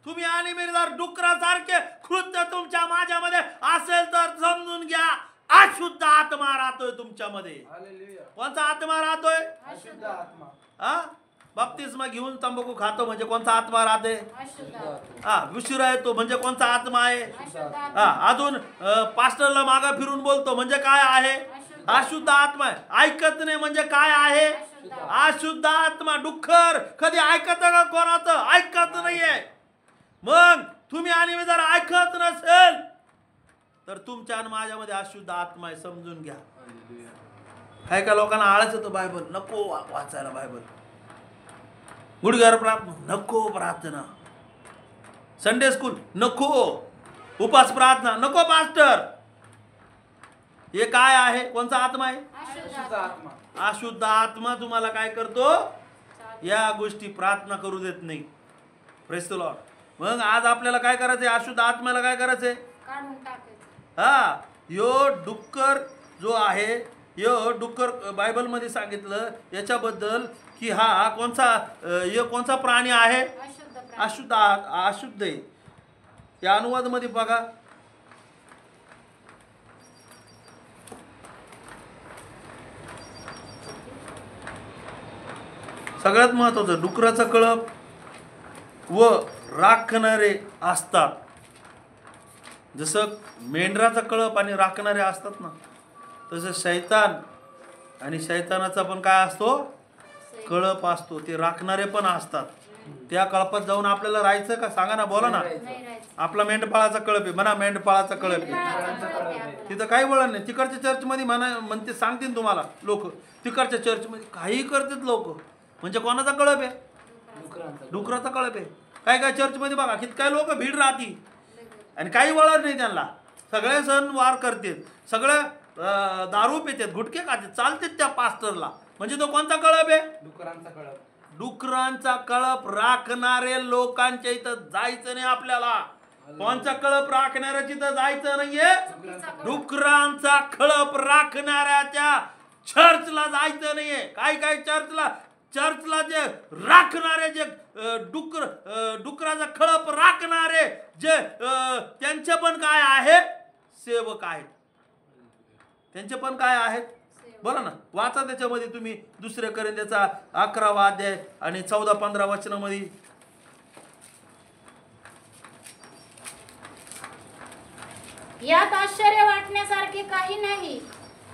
[SPEAKER 1] तुम्ही आणि मी जर डुकरासारखे कृत्य तुमच्या माझ्यामध्ये असेल तर समजून घ्या अशुद्ध आत्मा राहतोय तुमच्यामध्ये.
[SPEAKER 2] हालेलुया.
[SPEAKER 1] कोणता आत्मा राहतोय?
[SPEAKER 2] अशुद्ध आत्मा.
[SPEAKER 1] हा बाप्तिस्मा घेऊन तंबाखू खातो म्हणजे कोणता आत्मा राहते?
[SPEAKER 3] अशुद्ध.
[SPEAKER 1] हा विशुरा येतो म्हणजे कोणता आत्मा आहे?
[SPEAKER 3] अशुद्ध
[SPEAKER 1] हा
[SPEAKER 3] आत्मा.
[SPEAKER 1] अजून पास्टरला मागा फिरून बोलतो म्हणजे काय आहे?
[SPEAKER 3] अशुद्ध.
[SPEAKER 1] अशुद्ध आत्मा आहे. ऐकत नाही म्हणजे काय आहे?
[SPEAKER 3] अशुद्ध.
[SPEAKER 1] अशुद्ध आत्मा. डुक्कर कधी ऐकत का कोणाचं? ऐकत नाहीये. मग तुम्ही आणि मी जर ऐकत नसेल तर तुमच्या आणि माझ्यामध्ये अशुद्ध आत्मा आहे समजून घ्या. काय का लोकांना आळस येतो बायबल नको वाचायला. बायबल गुडघ्यावर प्रार्थना नको. प्रार्थना संडे स्कूल नको. उपास प्रार्थना नको. पास्टर हे काय आहे? कोणता आत्मा आहे?
[SPEAKER 3] अशुद्ध
[SPEAKER 2] अशुद्ध
[SPEAKER 3] आत्मा.
[SPEAKER 2] आत्मा.
[SPEAKER 1] अशुद्ध आत्मा तुम्हाला काय करतो? या गोष्टी प्रार्थना करू देत नाही. Praise the Lord. मग आज आपल्याला काय करायचंय? अशुद्ध आत्म्याला काय करायचंय?
[SPEAKER 3] काढून टाकायचं.
[SPEAKER 1] हा यो डुक्कर जो आहे यो डुक्कर बायबलमध्ये सांगितलं याच्याबद्दल की हा कोणचा यो कोणचा प्राणी आहे?
[SPEAKER 3] अशुद्ध प्राणी.
[SPEAKER 1] अशुद्ध अशुद्ध आहे. या अनुवादामध्ये बघा सगळ्यात महत्वाचं डुकराचा कळप व राखणारे असतात. जसं मेंढराचा कळप आणि राखणारे असतात ना तसं शैतान आणि शैतानाचा पण काय असतो? कळप असतो. ते राखणारे पण असतात. त्या कळपात जाऊन आपल्याला राहायचं का? सांगा ना. बोला ना.
[SPEAKER 3] नाही राहायचं.
[SPEAKER 1] आपला मेंढपाळाचा कळप आहे म्हणा. मेंढपाळाचा कळप आहे.
[SPEAKER 3] मेंढपाळाचा कळप आहे आपला.
[SPEAKER 1] तिथं काही वळण नाही. तिकडच्या चर्चमध्ये म्हणते सांगतील तुम्हाला लोक तिकडच्या चर्चमध्ये काही करतात लोक म्हणजे कोणाचा कळप आहे?
[SPEAKER 2] डुकरांचा.
[SPEAKER 1] डुकराचा कळप आहे. काय काय चर्चमध्ये बघा किती काय लोक भीड राहतील आणि काही वळण नाही त्यांना. सगळे सण वार करतात. सगळे दारू पितात गुटखे खातात चालतात त्या पास्टरला. म्हणजे तो कोणता कळप आहे?
[SPEAKER 2] डुकरांचा कळप.
[SPEAKER 1] डुकरांचा कळप राखणारे लोकांच्या इथं जायचं नाही आपल्याला. कोणचा कळप राखणाऱ्याच्या इथं जायचं नाहीये? डुकरांचा कळप राखणाऱ्याच्या चर्चला जायचं नाहीये. काय काय चर्चला जे राखणारे जे डुकराचा कळप राखणारे जे त्यांचे पण काय आहे? सेवक आहेत. त्यांचे पण काय आहेत? बोला ना. वाचा त्याच्यामध्ये तुम्ही 2 कोरिंथ्याचा 11वा अध्याय आणि 14-15 वचनामध्ये.
[SPEAKER 3] यात आश्चर्य वाटण्यासारखे काही नाही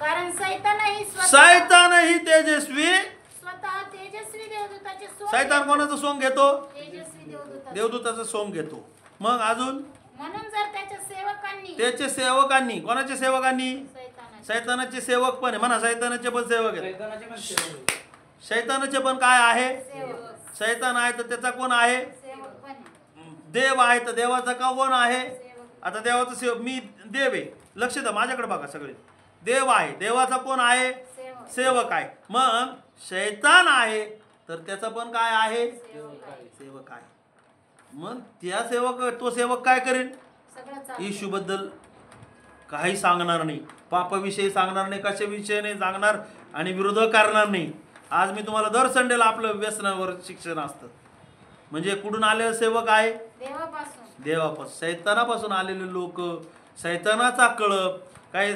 [SPEAKER 3] कारण सैतानही
[SPEAKER 1] तेजस्वी.
[SPEAKER 3] स्वतः तेजस्वी देवदूताचे सोंग
[SPEAKER 1] सैतान कोणाचं सोंग घेतो?
[SPEAKER 3] तेजस्वी देवदूताचे.
[SPEAKER 1] देवदूताचं सोंग घेतो. मग अजून
[SPEAKER 3] म्हणून जर त्याच्या सेवकांनी
[SPEAKER 1] त्याचे सेवकांनी. कोणाच्या सेवकांनी?
[SPEAKER 3] सैतानाचे.
[SPEAKER 1] सैतानाचे सेवक पण आहे म्हणा. सैतानाचे पण सेवक आहेत.
[SPEAKER 2] शैतानाचे पण सेवक आहेत.
[SPEAKER 1] शैतानाचे पण काय आहे?
[SPEAKER 3] सेवक.
[SPEAKER 1] शैतान आहे तर त्याचा कोण आहे?
[SPEAKER 3] सेवक पण आहे.
[SPEAKER 1] देव आहे तर देवाचा का कोण आहे?
[SPEAKER 3] सेवक.
[SPEAKER 1] आता देवाचा सेवक मी देव आहे. लक्ष द्या माझ्याकडे बघा सगळे. देव आहे. देवाचा कोण आहे?
[SPEAKER 3] सेवक.
[SPEAKER 1] सेवक आहे. मग शैतान आहे तर त्याचा पण काय आहे?
[SPEAKER 3] सेवक आहे.
[SPEAKER 1] सेवक आहे. मग त्या तो सेवक काय करेल?
[SPEAKER 3] सगळं चालतं.
[SPEAKER 1] येशूबद्दल काही सांगणार नाही. पापाविषयी सांगणार नाही. कशाविषयी नाही सांगणार आणि विरोध करणार नाही. आज मी तुम्हाला दर संडेला आपलं व्यसनावर शिक्षण असतं. म्हणजे कुठून आलेले सेवक आहे?
[SPEAKER 3] देवापासून.
[SPEAKER 1] देवापासून. शैतानापासून आलेले लोक. शैतानाचा कळप काही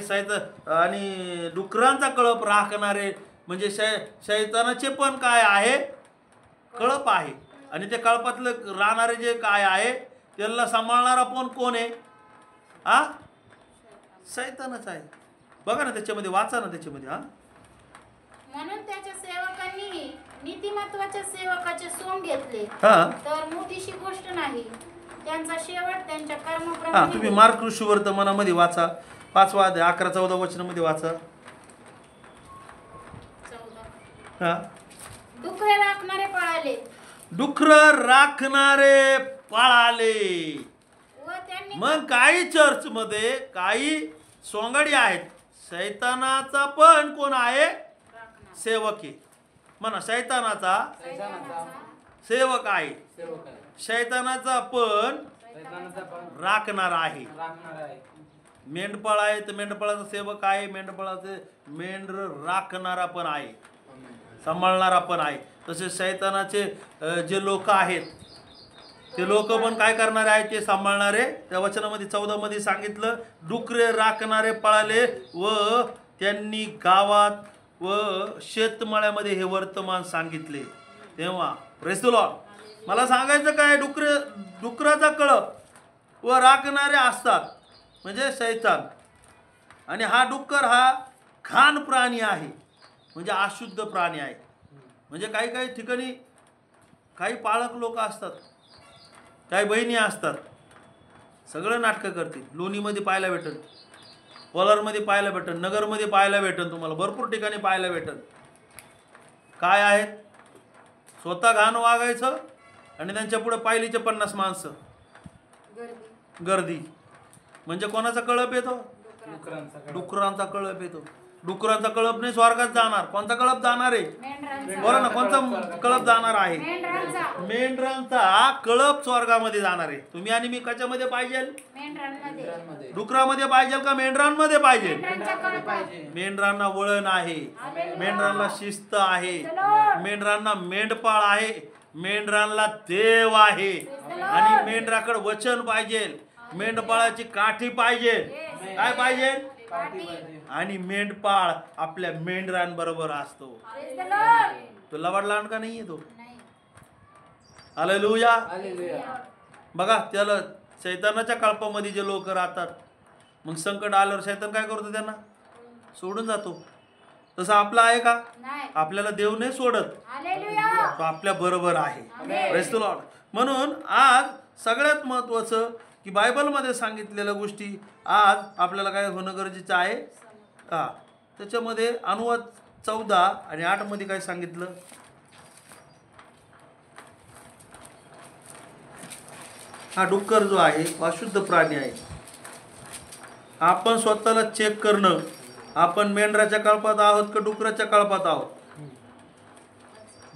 [SPEAKER 1] आणि डुकरांचा कळप राखणारे म्हणजे शैतानाचे पण काय आहे? कळप आहे. आणि ते कळपातलं राहणारे जे काय आहे त्याला सांभाळणारा पण कोण आहे? शैतानच आहे. बघा ना त्याच्यामध्ये. वाचा ना त्याच्यामध्ये.
[SPEAKER 3] म्हणून त्याच्या सेवकांनी नीतिमत्वाच्या सेवकाचे सोंग घेतले.
[SPEAKER 1] हा
[SPEAKER 3] तर मोठीशी गोष्ट नाही, त्यांचा शेवट त्यांच्या
[SPEAKER 1] हा
[SPEAKER 3] कर्मप्रमाणे
[SPEAKER 1] तुम्ही
[SPEAKER 3] होईल.
[SPEAKER 1] मार्क ऋषीवर्तमानामध्ये वाचा 5वा अध्याय 11-14 वचनामध्ये वाचा.
[SPEAKER 3] 14.
[SPEAKER 1] हा
[SPEAKER 3] डुकरे राखणारे पळाले
[SPEAKER 1] डुकर राखणारे पळाले.
[SPEAKER 3] व त्यांनी
[SPEAKER 1] मग काही चर्चमध्ये काही सोंगाडी आहेत. शैतानाचा पण कोण आहे?
[SPEAKER 3] राखणार.
[SPEAKER 1] सेवक आहे. म्हणा शैतानाचा
[SPEAKER 3] सैतानाचा
[SPEAKER 1] सेवक आहे.
[SPEAKER 2] सेवक आहे.
[SPEAKER 1] शैतानाचा पण
[SPEAKER 2] सैतानाचा पण
[SPEAKER 1] राखणार आहे.
[SPEAKER 2] राखणार आहे.
[SPEAKER 1] मेंढपाळ आहे तर मेंढपाळाचा सेवक आहे. मेंढपाळाचे मेंढर राखणारा पण आहे, सांभाळणारा पण आहे. तसेच शैतानाचे जे लोक आहेत ते लोक पण काय करणारे आहेत? ते सांभाळणारे. त्या वचनामध्ये 14 मध्ये सांगितलं, डुकरे राखणारे पळाले व त्यांनी गावात व शेतमळ्यामध्ये हे वर्तमान सांगितले. तेव्हा प्रेज द लॉर्ड. मला सांगायचं काय, डुकराचा कळप व राखणारे असतात म्हणजे शैतान. आणि हा डुक्कर हा घाण प्राणी आहे, म्हणजे अशुद्ध प्राणी आहे. म्हणजे काही काही ठिकाणी काही पाळक लोक असतात, काही बहिणी असतात, सगळं नाटकं करतील. लोणीमध्ये पाहायला भेटल, कोलारमध्ये पाहायला भेटल, नगरमध्ये पाहायला भेटल, तुम्हाला भरपूर ठिकाणी पाहायला भेटल. काय आहेत? स्वतः घाण वागायचं आणि त्यांच्या पुढे पायलीचे 50 माणसं
[SPEAKER 3] गर्दी.
[SPEAKER 1] गर्दी. म्हणजे कोणाचा कळप येतो?
[SPEAKER 2] डुकरांचा
[SPEAKER 1] डुकरांचा कळप येतो. डुकरांचा कळप नाही स्वर्गात जाणार. कोणता कळप जाणार आहे?
[SPEAKER 3] मेंढरांचा.
[SPEAKER 1] बरं ना, कोणता कळप जाणार आहे?
[SPEAKER 3] मेंढरांचा.
[SPEAKER 1] मेंढरांचा कळप स्वर्गामध्ये जाणार आहे. तुम्ही आणि मी कशामध्ये पाहिजे?
[SPEAKER 3] मेंढरांमध्ये.
[SPEAKER 1] डुकरामध्ये पाहिजे का मेंढरांमध्ये पाहिजे?
[SPEAKER 3] मेंढरांच्या कळपात.
[SPEAKER 2] पाहिजे.
[SPEAKER 1] मेंढरांना वळण आहे, मेंढरांना शिस्त आहे, मेंढरांना मेंढपाळ आहे, मेंढरांना देव आहे. आणि मेंढराकडे वचन पाहिजे, मेंढपाळाची काठी पाहिजे. काय पाहिजे?
[SPEAKER 2] पाठी पाहिजे.
[SPEAKER 1] आणि मेंढपाळ आपल्या मेंढरांबरोबर असतो.
[SPEAKER 3] Praise the Lord.
[SPEAKER 1] तो लवाड लहान का नाहीये तो?
[SPEAKER 3] नाही.
[SPEAKER 1] हालेलुया.
[SPEAKER 2] हालेलुया.
[SPEAKER 1] बघा त्याला शैतानाच्या कळपामध्ये जे लोक राहतात, मग संकट आल्यावर शैतान काय करतो? त्यांना सोडून जातो. तसं आपलं आहे का?
[SPEAKER 3] नाही.
[SPEAKER 1] आपल्याला देव नाही सोडत,
[SPEAKER 3] हालेलुया.
[SPEAKER 1] तो आपल्या बरोबर आहे.
[SPEAKER 3] आमेन.
[SPEAKER 1] Praise the Lord. म्हणून आज सगळ्यात महत्त्वाचं की बायबलमध्ये सांगितलेल्या गोष्टी आज आपल्याला काय होणं गरजेचं आहे. हा त्याच्यामध्ये अनुवाद 14 आणि 8 मध्ये काय सांगितलं? हा डुक्कर जो आहे अशुद्ध प्राणी आहे. आपण स्वतःला चेक करणं, आपण मेंढराच्या कळपात आहोत का डुकराच्या कळपात आहोत?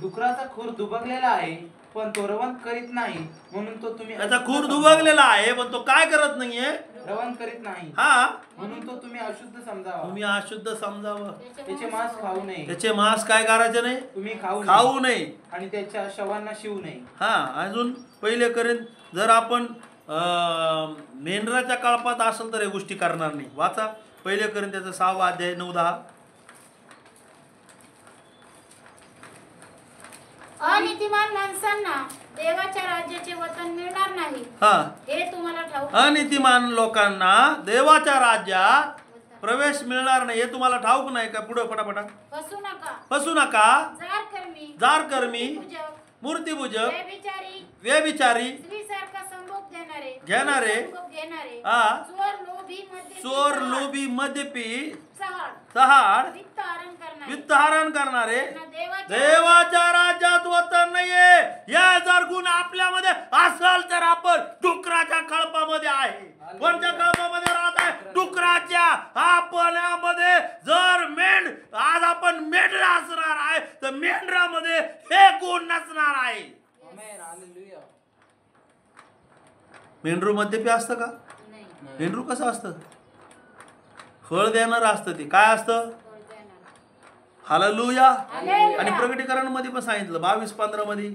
[SPEAKER 2] डुकराचा खूर दुबकलेला आहे पण तो रवंत करीत नाही, म्हणून तो तुम्ही
[SPEAKER 1] त्याचा खूर दुबगलेला आहे पण तो काय करत नाहीये?
[SPEAKER 2] रवंत करीत नाही,
[SPEAKER 1] हा
[SPEAKER 2] म्हणून तो तुम्ही अशुद्ध समजावा.
[SPEAKER 1] तुम्ही अशुद्ध समजावं.
[SPEAKER 2] त्याचे मांस खाऊ नये.
[SPEAKER 1] त्याचे मांस काय करायचे नाही?
[SPEAKER 2] तुम्ही खाऊ
[SPEAKER 1] खाऊ नये.
[SPEAKER 2] आणि त्याच्या शवांना शिवू नये.
[SPEAKER 1] हा अजून पहिले करेन. जर आपण मेंढराच्या कळपात असेल तर या गोष्टी करणार नाही. वाचा पहिले करेन त्याचा 6वा अध्याय 9-10.
[SPEAKER 3] अनितिमान माणसांना देवाच्या राज्याचे वतन मिळणार नाही,
[SPEAKER 1] हा
[SPEAKER 3] हे तुम्हाला ठाऊक.
[SPEAKER 1] अनितिमान लोकांना देवाच्या राज्यात प्रवेश मिळणार नाही हे तुम्हाला ठाऊक नाही का? पुढे पटापटा.
[SPEAKER 3] फसू नका.
[SPEAKER 1] फसू नका.
[SPEAKER 3] जार कर्मी,
[SPEAKER 1] जारकर्मी,
[SPEAKER 3] पूजक,
[SPEAKER 1] मूर्तिपूजक,
[SPEAKER 3] व्यभिचारी,
[SPEAKER 1] व्यभिचारी,
[SPEAKER 3] स्त्रीसारखा संभोग
[SPEAKER 1] घेणारे,
[SPEAKER 3] घेणारे,
[SPEAKER 1] हा,
[SPEAKER 3] चोर, लोभी, मद्यपी,
[SPEAKER 1] चोर, लोभी, मद्यपी,
[SPEAKER 3] चहाड,
[SPEAKER 1] चहाड,
[SPEAKER 3] वित्तहरण करणारे,
[SPEAKER 1] वित्तहरण करणारे
[SPEAKER 3] त्यांना
[SPEAKER 1] देवाच्या राज्यात वतन नाहीये. या जर गुण आपल्यामध्ये असेल तर आपण डुकराच्या कळपामध्ये आहे. कोणत्या कळपामध्ये राहत आहे? डुकराच्या. आपल्यामध्ये जर आज आपण मेंढरा असणार आहे तर मेंढरामध्ये हे गुण नसणार आहे.
[SPEAKER 2] आमेन. हालेलुया.
[SPEAKER 1] मेंढरू मद्यपी असतं का?
[SPEAKER 3] नाही.
[SPEAKER 1] मेंढरू कसं असतं? फळ देणार असतं. ते काय असतं? हालेलुया.
[SPEAKER 3] हालेलुया.
[SPEAKER 1] आणि प्रकटीकरण मध्ये पण सांगितलं 22-15 मध्ये.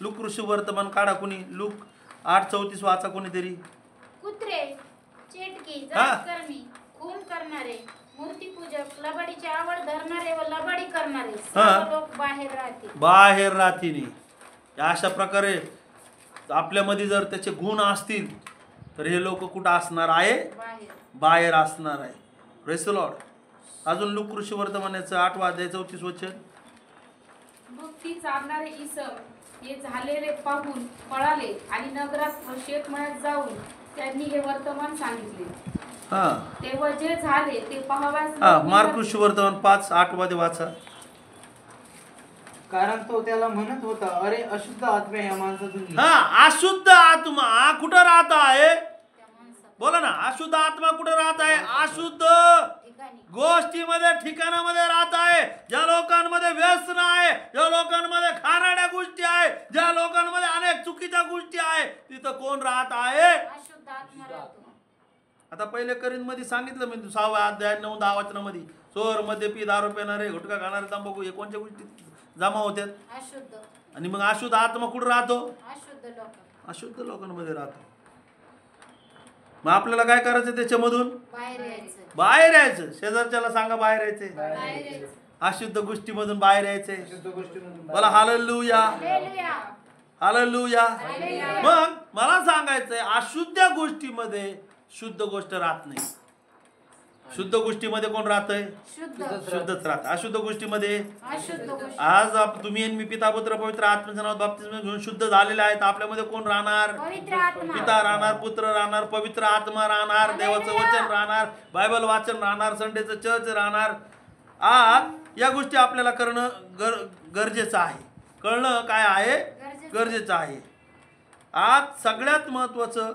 [SPEAKER 1] लूक ऋषी वर्तमान काढा कोणी. लूक 8:34 वाचा कोणीतरी.
[SPEAKER 3] कुत्रे, चेटकी,
[SPEAKER 1] हा.
[SPEAKER 3] जातकर्मी, खून करणारे, मूर्तिपूजक, लबाडीची आवड धरणारे व लबाडी करणारे
[SPEAKER 1] हा.
[SPEAKER 3] सर्व लोक बाहेर राहतील.
[SPEAKER 1] बाहेर राहतील. अशा प्रकारे आपल्यामध्ये जर त्याचे गुण असतील तर हे लोक कुठं असणार आहे?
[SPEAKER 3] बाहेर.
[SPEAKER 1] बाहेर असणार आहे. Praise the Lord. अजून लूक ऋषी वर्तमानाचं 8वा अध्याय 34 वचन.
[SPEAKER 4] भक्ती चालणारे इसम हे झालेले पाहून पळाले आणि नगरात व शेतमळ्यात जाऊन त्यांनी हे वर्तमान सांगितले.
[SPEAKER 1] हा
[SPEAKER 4] तेव्हा जे झाले ते पाहाव्यास
[SPEAKER 1] हा
[SPEAKER 4] लोक
[SPEAKER 1] मार्क ऋषी वर्तमान 5:8 मध्ये वाचा.
[SPEAKER 2] कारण तो त्याला म्हणत होता, अरे अशुद्ध आत्मा या माणसातून निघ.
[SPEAKER 1] हा अशुद्ध आत्मा कुठं राहत आहे?
[SPEAKER 3] त्या माणसात
[SPEAKER 1] बोला ना, अशुद्ध आत्मा कुठं राहत आहे? अशुद्ध
[SPEAKER 3] ठिकाणी
[SPEAKER 1] गोष्टीमध्ये, ठिकाणामध्ये राहत आहे. ज्या लोकांमध्ये व्यसन आहे, ज्या लोकांमध्ये खाणाऱ्या गोष्टी आहे, ज्या लोकांमध्ये अनेक चुकीच्या गोष्टी आहे, तिथं कोण राहत आहे?
[SPEAKER 3] अशुद्ध आत्मा राहतो.
[SPEAKER 1] आता पहिले करीन सांगितलं मी 6व्या अध्याय 9-10 वचनामध्ये, चोर, मद्यपी, दारू पिणारे, गुटखा खाणारे, तंबाखू हे कोणत्या गोष्टी जमा होत्यात?
[SPEAKER 3] अशुद्ध
[SPEAKER 1] आणि मग अशुद्ध आत्मा कुठं राहतो?
[SPEAKER 3] अशुद्ध लोक
[SPEAKER 1] अशुद्ध लोकांमध्ये राहतो. मग आपल्याला काय करायचं त्याच्यामधून?
[SPEAKER 3] बाहेर यायचं.
[SPEAKER 1] बाहेर यायचं. शेजारच्याला सांगा बाहेर यायचंय.
[SPEAKER 3] बाहेर यायचं.
[SPEAKER 1] अशुद्ध गोष्टीमधून बाहेर यायचंय.
[SPEAKER 2] अशुद्ध गोष्टीमधून
[SPEAKER 1] बोला हालेलुया,
[SPEAKER 3] हालेलुया.
[SPEAKER 1] हालेलुया.
[SPEAKER 3] हालेलुया.
[SPEAKER 1] मग मला सांगायचंय, अशुद्ध गोष्टीमध्ये शुद्ध गोष्ट राहत नाही. शुद्ध गोष्टीमध्ये कोण राहतंय?
[SPEAKER 3] शुद्ध
[SPEAKER 1] शुद्धच राहत. अशुद्ध गोष्टीमध्ये
[SPEAKER 3] अशुद्ध गोष्ट.
[SPEAKER 1] आज तुम्ही आणि मी पिता पुत्र पवित्र आत्म्याच्या नावात बाप्तिस्म घेऊन शुद्ध झालेले आहेत. आपल्यामध्ये कोण राहणार?
[SPEAKER 3] पवित्र आत्मा.
[SPEAKER 1] पिता राहणार, पुत्र राहणार, पवित्र आत्मा राहणार, देवाचं वचन राहणार, बायबल वाचन राहणार, संडेचं चर्च राहणार. या गोष्टी आपल्याला करणं गरजेचं आहे. कळणं काय आहे? गरजेचं आहे. आज सगळ्यात महत्वाचं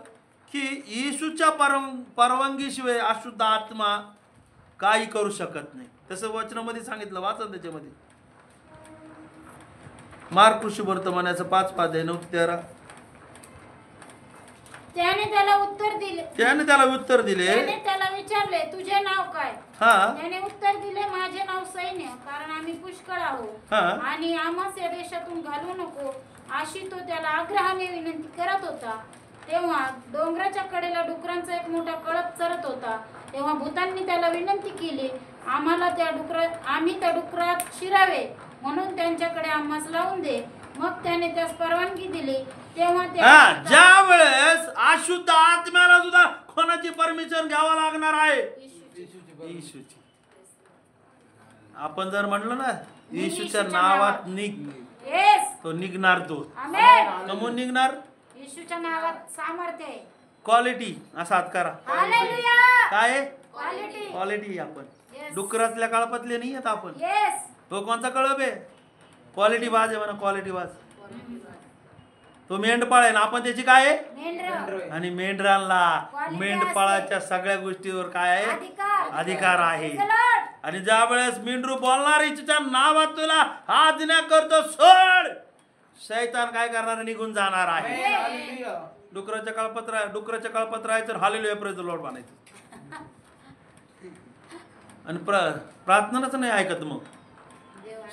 [SPEAKER 1] की येशूच्या परवानगीशिवाय अशुद्ध आत्मा काही करू शकत नाही. तसं वचनामध्ये सांगितलं, वाचा त्याच्यामध्ये. मार्क ऋषी वर्तमानाचं 5 अध्याय 9-13.
[SPEAKER 3] त्याने त्याला उत्तर दिले.
[SPEAKER 1] त्याने त्याला उत्तर दिले.
[SPEAKER 3] त्याने त्याला विचारले, तुझे नाव काय?
[SPEAKER 1] हा
[SPEAKER 3] त्याने उत्तर दिले, माझे नाव सैन्य, कारण आम्ही पुष्कळ आहोत
[SPEAKER 1] हा
[SPEAKER 3] आणि आम्हास या देशातून घालवू नको, अशी तो त्याला आग्रहाने विनंती करत होता. तेव्हा डोंगराच्या कडेला डुकरांचा एक मोठा कळप चरत होता. तेव्हा भूतांनी त्याला विनंती केली, आम्ही त्या डुकरात शिरावे म्हणून त्यांच्याकडे आम्हास लावून दे. मग त्याने त्यास परवानगी दिली. तेव्हा
[SPEAKER 1] ज्या वेळेस अशुद्ध आत्म्याला सुद्धा कोणाची परमिशन घ्यावा लागणार आहे? येशूची. आपण जर म्हणलं ना येशूच्या नावात निघ,
[SPEAKER 3] येस,
[SPEAKER 1] तो निघणार. तो
[SPEAKER 3] आमेन.
[SPEAKER 1] कमून निघणार?
[SPEAKER 3] येशूच्या नावात सामर्थ्य आहे.
[SPEAKER 1] क्वालिटी असा हात करा.
[SPEAKER 3] हालेलुया.
[SPEAKER 1] काय
[SPEAKER 3] क्वालिटी.
[SPEAKER 1] क्वालिटी? आपण
[SPEAKER 3] Yes.
[SPEAKER 1] डुकरातल्या कळपातले नाही आहेत आपण.
[SPEAKER 3] येस.
[SPEAKER 1] तो कोणता कळप आहे? क्वालिटी बाज आहे म्हणा, क्वालिटी बाज. तो मेंढपाळ आहे ना, आपण त्याची काय आहे?
[SPEAKER 3] मेंढरं.
[SPEAKER 1] आणि मेंढरांना
[SPEAKER 3] Quality
[SPEAKER 1] मेंढपाळाच्या सगळ्या गोष्टीवर काय आहे? अधिकार आहे.
[SPEAKER 3] Praise the Lord.
[SPEAKER 1] आणि ज्या वेळेस मेंढरू बोलणार इच्छेच्या नावात तुला आज्ञा करतो सोड, शैतान काय करणार? निघून जाणार आहे.
[SPEAKER 2] हालेलुया.
[SPEAKER 1] डुकराच्या कळपात राहायचं, हालेलुया प्रेज द लॉर्ड म्हणायचं. आणि प्रार्थनाच नाही ऐकत. मग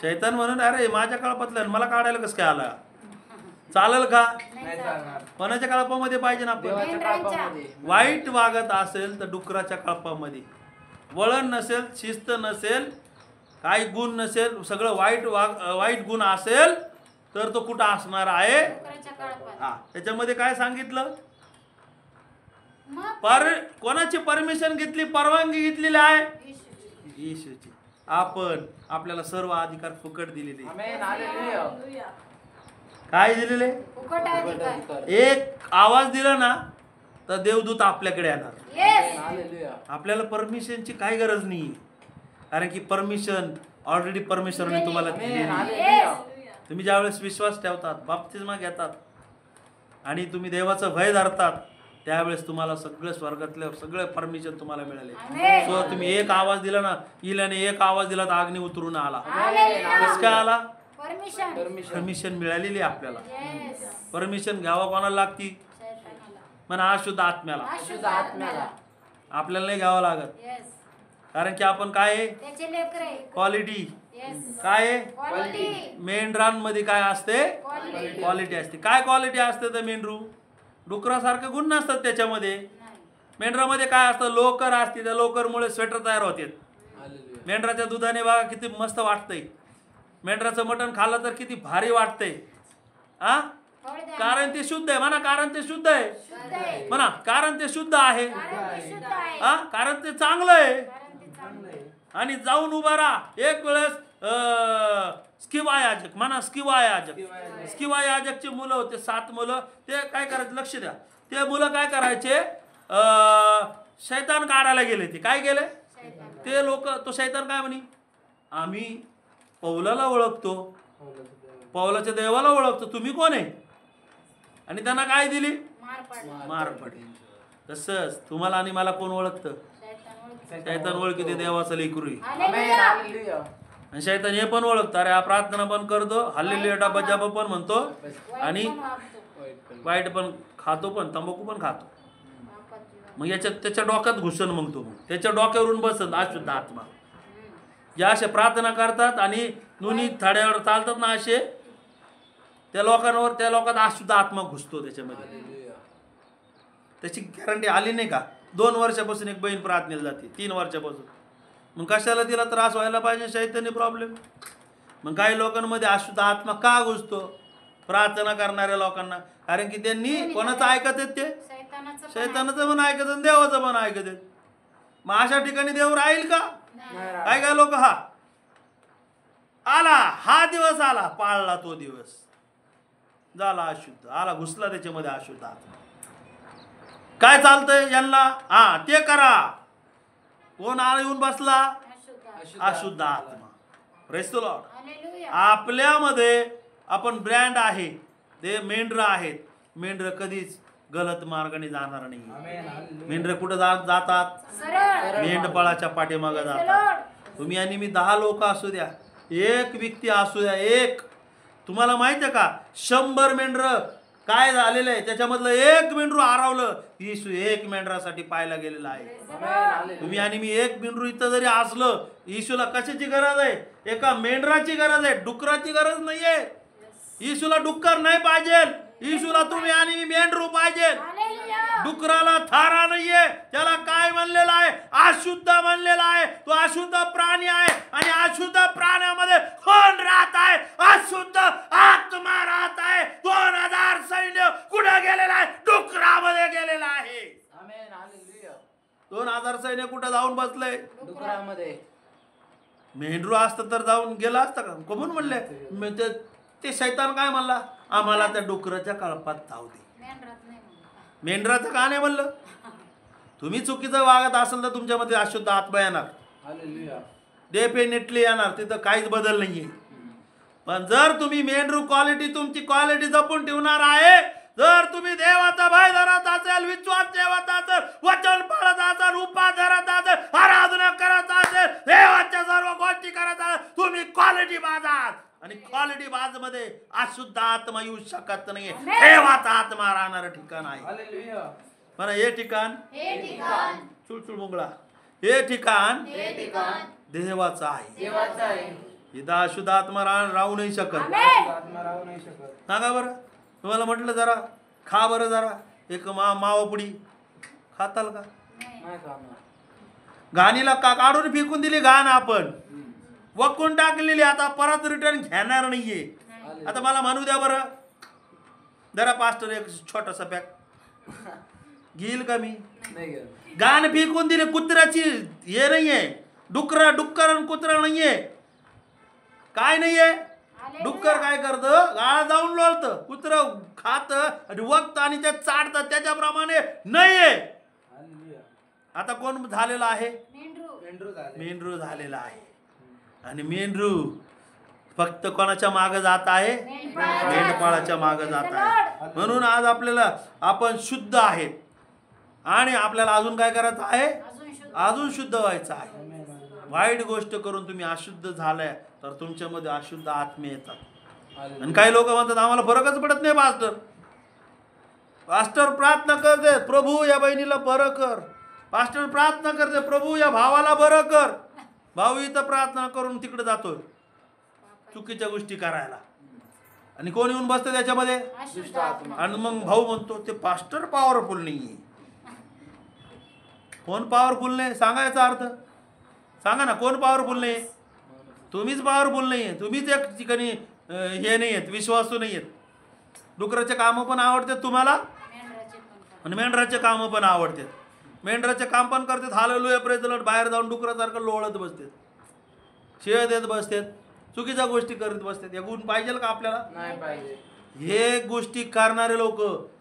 [SPEAKER 1] शैतान म्हणून, अरे माझ्या कळपातलं मला काढायला कसं काय आला? चालेल का?
[SPEAKER 2] नाही चालणार.
[SPEAKER 1] कोणाच्या कळपामध्ये पाहिजे ना आपण?
[SPEAKER 2] देवाच्या कळपामध्ये.
[SPEAKER 1] वाईट वागत असेल तर डुकराच्या कळपामध्ये. वळण नसेल, शिस्त नसेल, काही गुण नसेल, सगळं वाईट गुण असेल तर तो कुठं असणार आहे?
[SPEAKER 3] डुकराच्या कळपात.
[SPEAKER 1] हा, त्याच्यामध्ये काय सांगितलं?
[SPEAKER 3] मग
[SPEAKER 1] कोणाची परमिशन घेतली? परवानगी घेतलेली आहे
[SPEAKER 3] येशूची.
[SPEAKER 1] येशूची. आपल्याला सर्व अधिकार फुकट दिलेले.
[SPEAKER 2] आमेन. हालेलुया.
[SPEAKER 1] काय दिलेले?
[SPEAKER 3] फुकट अधिकार.
[SPEAKER 1] एक आवाज दिला ना तर देवदूत आपल्याकडे येणार.
[SPEAKER 3] येस.
[SPEAKER 2] हालेलुया.
[SPEAKER 1] आपल्याला परमिशनची काही गरज नाही, कारण की परमिशन ऑलरेडी परमेश्वराने तुम्हाला दिलेली आहे.
[SPEAKER 2] हालेलुया.
[SPEAKER 1] तुम्ही ज्यावेळेस विश्वास ठेवतात, बाप्तिस्मा घेतात आणि तुम्ही देवाचं भय धरतात, त्यावेळेस तुम्हाला सगळे स्वर्गातले सगळे परमिशन तुम्हाला मिळाले.
[SPEAKER 3] आमेन.
[SPEAKER 1] सो तुम्ही एक आवाज दिला ना, इल्याने एक आवाज दिला तर अग्नी उतरून आला.
[SPEAKER 3] हालेलुया.
[SPEAKER 1] कसं काय आला?
[SPEAKER 3] परमिशन.
[SPEAKER 1] परमिशन मिळालेली आहे आपल्याला.
[SPEAKER 3] येस.
[SPEAKER 1] परमिशन घ्यावा कोणाला लागती?
[SPEAKER 3] शैतानाला.
[SPEAKER 1] म्हणा अशुद्ध आत्म्याला.
[SPEAKER 3] अशुद्ध आत्म्याला.
[SPEAKER 1] आपल्याला नाही घ्यावं लागत,
[SPEAKER 3] येस.
[SPEAKER 1] कारण की आपण काय आहे?
[SPEAKER 3] त्याचे लेकर आहे.
[SPEAKER 1] क्वालिटी.
[SPEAKER 3] येस.
[SPEAKER 1] काय आहे?
[SPEAKER 3] क्वालिटी.
[SPEAKER 1] मेंढरांमध्ये काय असते?
[SPEAKER 3] क्वालिटी.
[SPEAKER 1] क्वालिटी असते. काय क्वालिटी असते? तर मेंढरू डुकरासारखे गुण नसतात त्याच्यामध्ये.
[SPEAKER 3] नाही.
[SPEAKER 1] मेंढरामध्ये काय असतं? लोकर असते. त्या लोकरमुळे स्वेटर तयार होते.
[SPEAKER 2] हालेलुया.
[SPEAKER 1] मेंढराच्या दुधाने बघा किती मस्त वाटतंय. मेंढराचं मटण खाल्लं तर किती भारी वाटतंय. हा,
[SPEAKER 3] फळ द्या.
[SPEAKER 1] कारण ते शुद्ध आहे. म्हणा कारण ते शुद्ध आहे.
[SPEAKER 3] शुद्ध आहे.
[SPEAKER 1] म्हणा कारण ते शुद्ध आहे.
[SPEAKER 3] कारण ते शुद्ध आहे.
[SPEAKER 1] हा, कारण ते चांगलं आहे.
[SPEAKER 3] कारण ते चांगलं आहे.
[SPEAKER 1] आणि जाऊन उभा राहा. एक वेळेस स्किवा याजक म्हणा, स्किवा याजकची मुलं होते, 7 मुलं. ते काय करायचे लक्ष द्या. ते मुलं काय करायचे, शैतान काढायला गेले. ते काय गेले ते लोक, तो शैतान काय म्हणे, आम्ही पौलाला ओळखतो, पौलाच्या देवाला ओळखतो, तुम्ही कोण आहे. आणि त्यांना काय दिली, मार पडली. तसंच तुम्हाला आणि मला कोण ओळखतं, शैतान ओळखी ते देवाचं लेकरू. आणि शैतान हे पण ओळखतो, अरे हा प्रार्थना पण करतो, हल्लेलुया डबा जबा पण म्हणतो, आणि वाईट पण खातो, पण तंबाखू पण खातो. मग याच्यात त्याच्या डोक्यात घुसन, मग तो त्याच्या डोक्यावरून बसत अशुद्ध आत्मा. ज्या असे प्रार्थना करतात आणि नुनी थड्यावर चालतात ना, असे त्या लोकांत अशुद्ध आत्मा घुसतो त्याच्यामध्ये. त्याची गॅरंटी आली नाही का. 2 वर्षापासून एक बहीण प्रार्थनेला जाते, 3 वर्षापासून. मग कशाला तिला त्रास व्हायला पाहिजे, शैतानी प्रॉब्लेम. मग काही लोकांमध्ये अशुद्ध आत्मा का घुसतो, प्रार्थना करणाऱ्या लोकांना, कारण की त्यांनी कोणाचं ऐकत आहेत, ते शैतानाचं पण ऐकत आणि देवाचं पण ऐकत आहेत. मग अशा ठिकाणी देव राहील का. काय लोक हा दिवस आला, पाळला तो दिवस, झाला अशुद्ध, आला घुसला त्याच्यामध्ये अशुद्ध आत्मा. काय चालतंय यांना, ते करा. कोण येऊन बसला, अशुद्ध आत्मा. Praise the Lord. आपल्यामध्ये आपण ब्रँड आहे, ते मेंढरं आहेत. मेंढरं कधीच गलत मार्गाने जाणार नाही. मेंढरं कुठं जातात, मेंढपाळाच्या पाठीमागे जातात. तुम्ही आणि मी 10 लोक असू द्या, एक व्यक्ती असू द्या, एक. तुम्हाला माहिती आहे का, 100 मेंढरं काय झालेलं आहे, त्याच्यामधलं एक मेंढरू हरवलं. येशू एक मेंढरासाठी पाहायला गेलेला आहे. तुम्ही आणि मी एक मेंढरू इथं जरी असलं, येशूला कशाची गरज आहे, एका मेंढराची गरज आहे, डुकराची गरज नाहीये. येशूला डुक्कर नाही पाहिजे, येशूला तुम्ही आणि मी मेंढरू पाहिजे. डुकराला थारा नाहीये, त्याला काय म्हणलेलं आहे, अशुद्ध म्हणलेला आहे. तो अशुद्ध प्राणी आहे, आणि अशुद्ध प्राण्यामध्ये कोण राहत आहे, अशुद्ध आत्मा राहत आहे. 2000 सैन्य कुठे गेलेला आहे, डुकरामध्ये गेलेला आहे. 2000 सैन्य कुठे जाऊन बसलंय, डुकरामध्ये. मेंढरू असतं तर जाऊन गेला असतं का, कोण म्हणले. ते शैतान काय म्हणला, आम्हाला त्या डुकराच्या कळपात जाऊ दे. मेंढराचं का नाही म्हणलं. तुम्ही चुकीचं वागत असेल तर तुमच्यामध्ये अशुद्ध आत्मा येणार, डेफिनेटली येणार, तिथं काहीच बदल नाहीये. पण जर तुम्ही मेंढरू क्वालिटी, तुमची क्वालिटी जपून ठेवणार आहे, जर तुम्ही देवाचा भय धरत असेल, विश्वास ठेवत असेल, वचन पाळत असेल, उपास धरत असेल, आराधना करत असेल, देवाच्या सर्व गोष्टी करत असेल, तुम्ही क्वालिटी बाजात. आणि क्वालिटी बाज मध्ये अशुद्ध आत्मा येऊ शकत नाहीये. देवाचा आत्मा राहणार ठिकाण आहे. पण हे ठिकाण चुळचुळ मुंगळा, हे ठिकाण देवाचं आहे. इथं अशुद्ध आत्मा राहू नाही शकत. सांगा बरं, तुम्हाला म्हटलं जरा खा बरं, जरा एक मावापुडी खाताल का. घाणीला काढून फेकून दिली घाण, आपण वकून टाकलेली, आता परत रिटर्न घेणार नाहीये. आता मला म्हणू द्या बरं, जरा पास्टर एक छोटासा पॅक घेईल का मी. घाण फेकून दिली, कुत्र्याची हे नाहीये, डुक्कर कुत्रा नाहीये, काय नाहीये. डुक्कर काय करतं, गाळा जाऊन लोळतं, कुत्र खात आणि वक्त आणि ते चाटतं, त्याच्याप्रमाणे नाहीये. आता कोण झालेला आहे, मेंढरू झालेला आहे. आणि मेंढरू फक्त कोणाच्या मागे जात आहे, मेंढपाळाच्या मागे जात आहे. म्हणून आज आपण शुद्ध आहेत, आणि आपल्याला अजून काय करायचं आहे, अजून शुद्ध व्हायचं आहे. वाईट गोष्ट करून तुम्ही अशुद्ध झालाय तर तुमच्यामध्ये अशुद्ध आत्मे येतात. आणि काही लोक म्हणतात आम्हाला फरकच पडत नाही. पास्टर प्रार्थना करते, प्रभू या बहिणीला बरं कर. पास्टर प्रार्थना करते, प्रभू या भावाला बरं कर. भाऊ इथं प्रार्थना करून तिकडे जातोय चुकीच्या गोष्टी करायला, आणि कोण येऊन बसतं त्याच्यामध्ये, आणि मग भाऊ म्हणतो ते पास्टर पॉवरफुल नाहीये. कोण पॉवरफुल नाही, सांगायचा अर्थ सांगा ना. कोण पॉवरफुल नाही, तुम्हीच पॉवरफुल नाहीये. तुम्हीच एक ठिकाणी हे नाही आहेत, विश्वासू नाही आहेत. डुकराचे कामं पण आवडतात तुम्हाला, आणि मेंढराचे कामं पण आवडतात. मेंढराचे काम पण करतात, हालेलुया प्रेज द लॉर्ड, बाहेर जाऊन डुकरासारखं लोळत बसतात. शिव्या देत बसतात, चुकीच्या गोष्टी करत बसतात. हे गुण पाहिजे का आपल्याला?
[SPEAKER 2] नाही पाहिजे.
[SPEAKER 1] हे गोष्टी करणारे लोक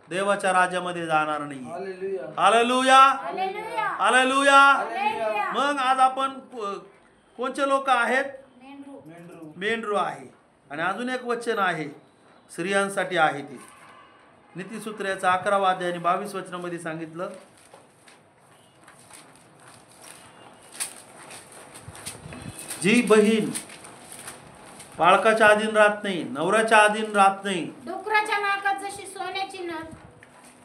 [SPEAKER 1] देवाच्या राज्यामध्ये जाणार नाही.
[SPEAKER 2] Hallelujah.
[SPEAKER 1] Hallelujah,
[SPEAKER 3] hallelujah.
[SPEAKER 1] Hallelujah.
[SPEAKER 3] Hallelujah.
[SPEAKER 1] मग आज आपण कोणते लोक आहेत?
[SPEAKER 3] मेंढरू.
[SPEAKER 2] मेंढरू.
[SPEAKER 1] मेंढरू आहे. आणि अजून एक वचन आहे स्त्रियांसाठी आहे ते नीतिसूत्राचा 11वा अध्याय आणि 22 वचनामध्ये सांगितलं, जी बहीण बाळकाच्या अधीन राहत नाही, नवऱ्याच्या अधीन राहत नाही,
[SPEAKER 3] डुकराच्या नाकात जशी सोन्याची नथ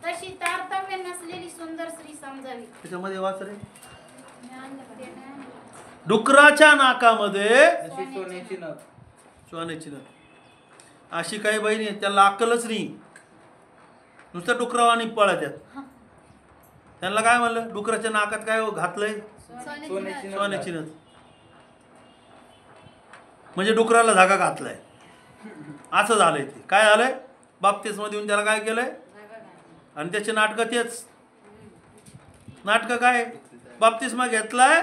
[SPEAKER 3] तशी तारतम्य नसलेली सुंदर स्त्री समजावी.
[SPEAKER 1] त्याच्यामध्ये वाच रे, डुकराच्या नाकामध्ये
[SPEAKER 2] जशी सोन्याची नथ.
[SPEAKER 1] सोन्याची नथ. अशी काही बहिणी आहेत त्याला अक्कलच नाही, नुसतं डुकरावानी पळत आहेत. त्यांना काय म्हणलं? डुकराच्या नाकात काय घातलंय?
[SPEAKER 2] सोन्याची नथ.
[SPEAKER 1] सोन्याची नथ. म्हणजे डुकराला धागा घातलाय. असं झालंय. ते काय झालंय? बाप्तिस्मा देऊन त्याला काय केलंय? आणि त्याचे नाटकं तेच नाटकं काय? बाप्तिस्मा घेतलाय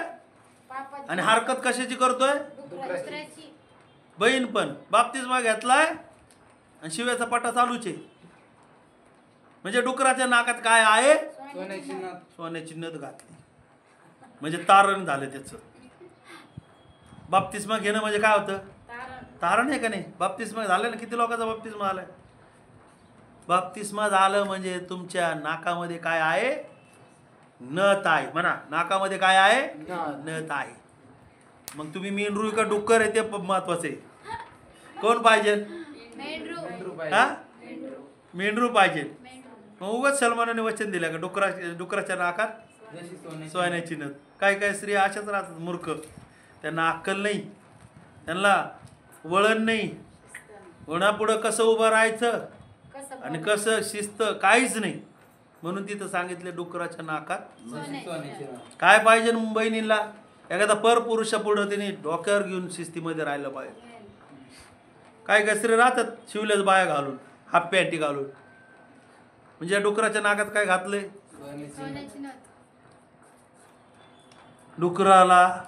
[SPEAKER 1] आणि हरकत कशाची करतोय?
[SPEAKER 3] डुकराची.
[SPEAKER 1] बहीण पण बाप्तिस्मा घेतलाय आणि शिव्याचा पट्टा चालूच आहे. म्हणजे डुकराच्या नाकात काय आहे?
[SPEAKER 2] सोन्याची नथ.
[SPEAKER 1] सोन्याची नथ घातली. म्हणजे तारण झालं त्याचं. बाप्तिस्मा घेणं म्हणजे काय होतं? तारण आहे का नाही? बाप्तिस्मा झालं ना. किती लोकांचा बाप्तिस्मा झालाय? बाप्तिस्मा झालं म्हणजे तुमच्या नाकामध्ये काय आहे? नथ आहे. म्हणा, नाकामध्ये काय आहे? नथ आहे. मग तुम्ही मेंढरू का डुक्कर आहे ते महत्वाचं आहे. कोण पाहिजे?
[SPEAKER 2] मेंढरू
[SPEAKER 1] हा?
[SPEAKER 2] पाहिजे.
[SPEAKER 1] मेंढरू पाहिजे. मग उगाच सलमानाने वचन दिलं का डुकराच्या नाकात
[SPEAKER 2] जशी सोन्याची
[SPEAKER 1] सोन्याची नथ. काय काय स्त्री अशाच राहतात, मूर्ख. त्यांना अक्कल नाही, त्यांना वळण नाही, कोणापुढं कसं उभं राहायचं आणि कसं शिस्त काहीच नाही. म्हणून तिथं सांगितले डुकराच्या नाकात.
[SPEAKER 2] जशी सोन्याची नथ.
[SPEAKER 1] काय पाहिजे बहिणीला? एखादा परपुरुषापुढं तिने डोक्यावर घेऊन शिस्तीमध्ये राहिलं पाहिजे. काय काय स्त्री राहतात शिवल्याच बाया घालून, हाफ पॅन्टी घालून. म्हणजे या डुकराच्या नाकात काय घातलंय?
[SPEAKER 2] सोन्याची नथ.
[SPEAKER 1] डुकराला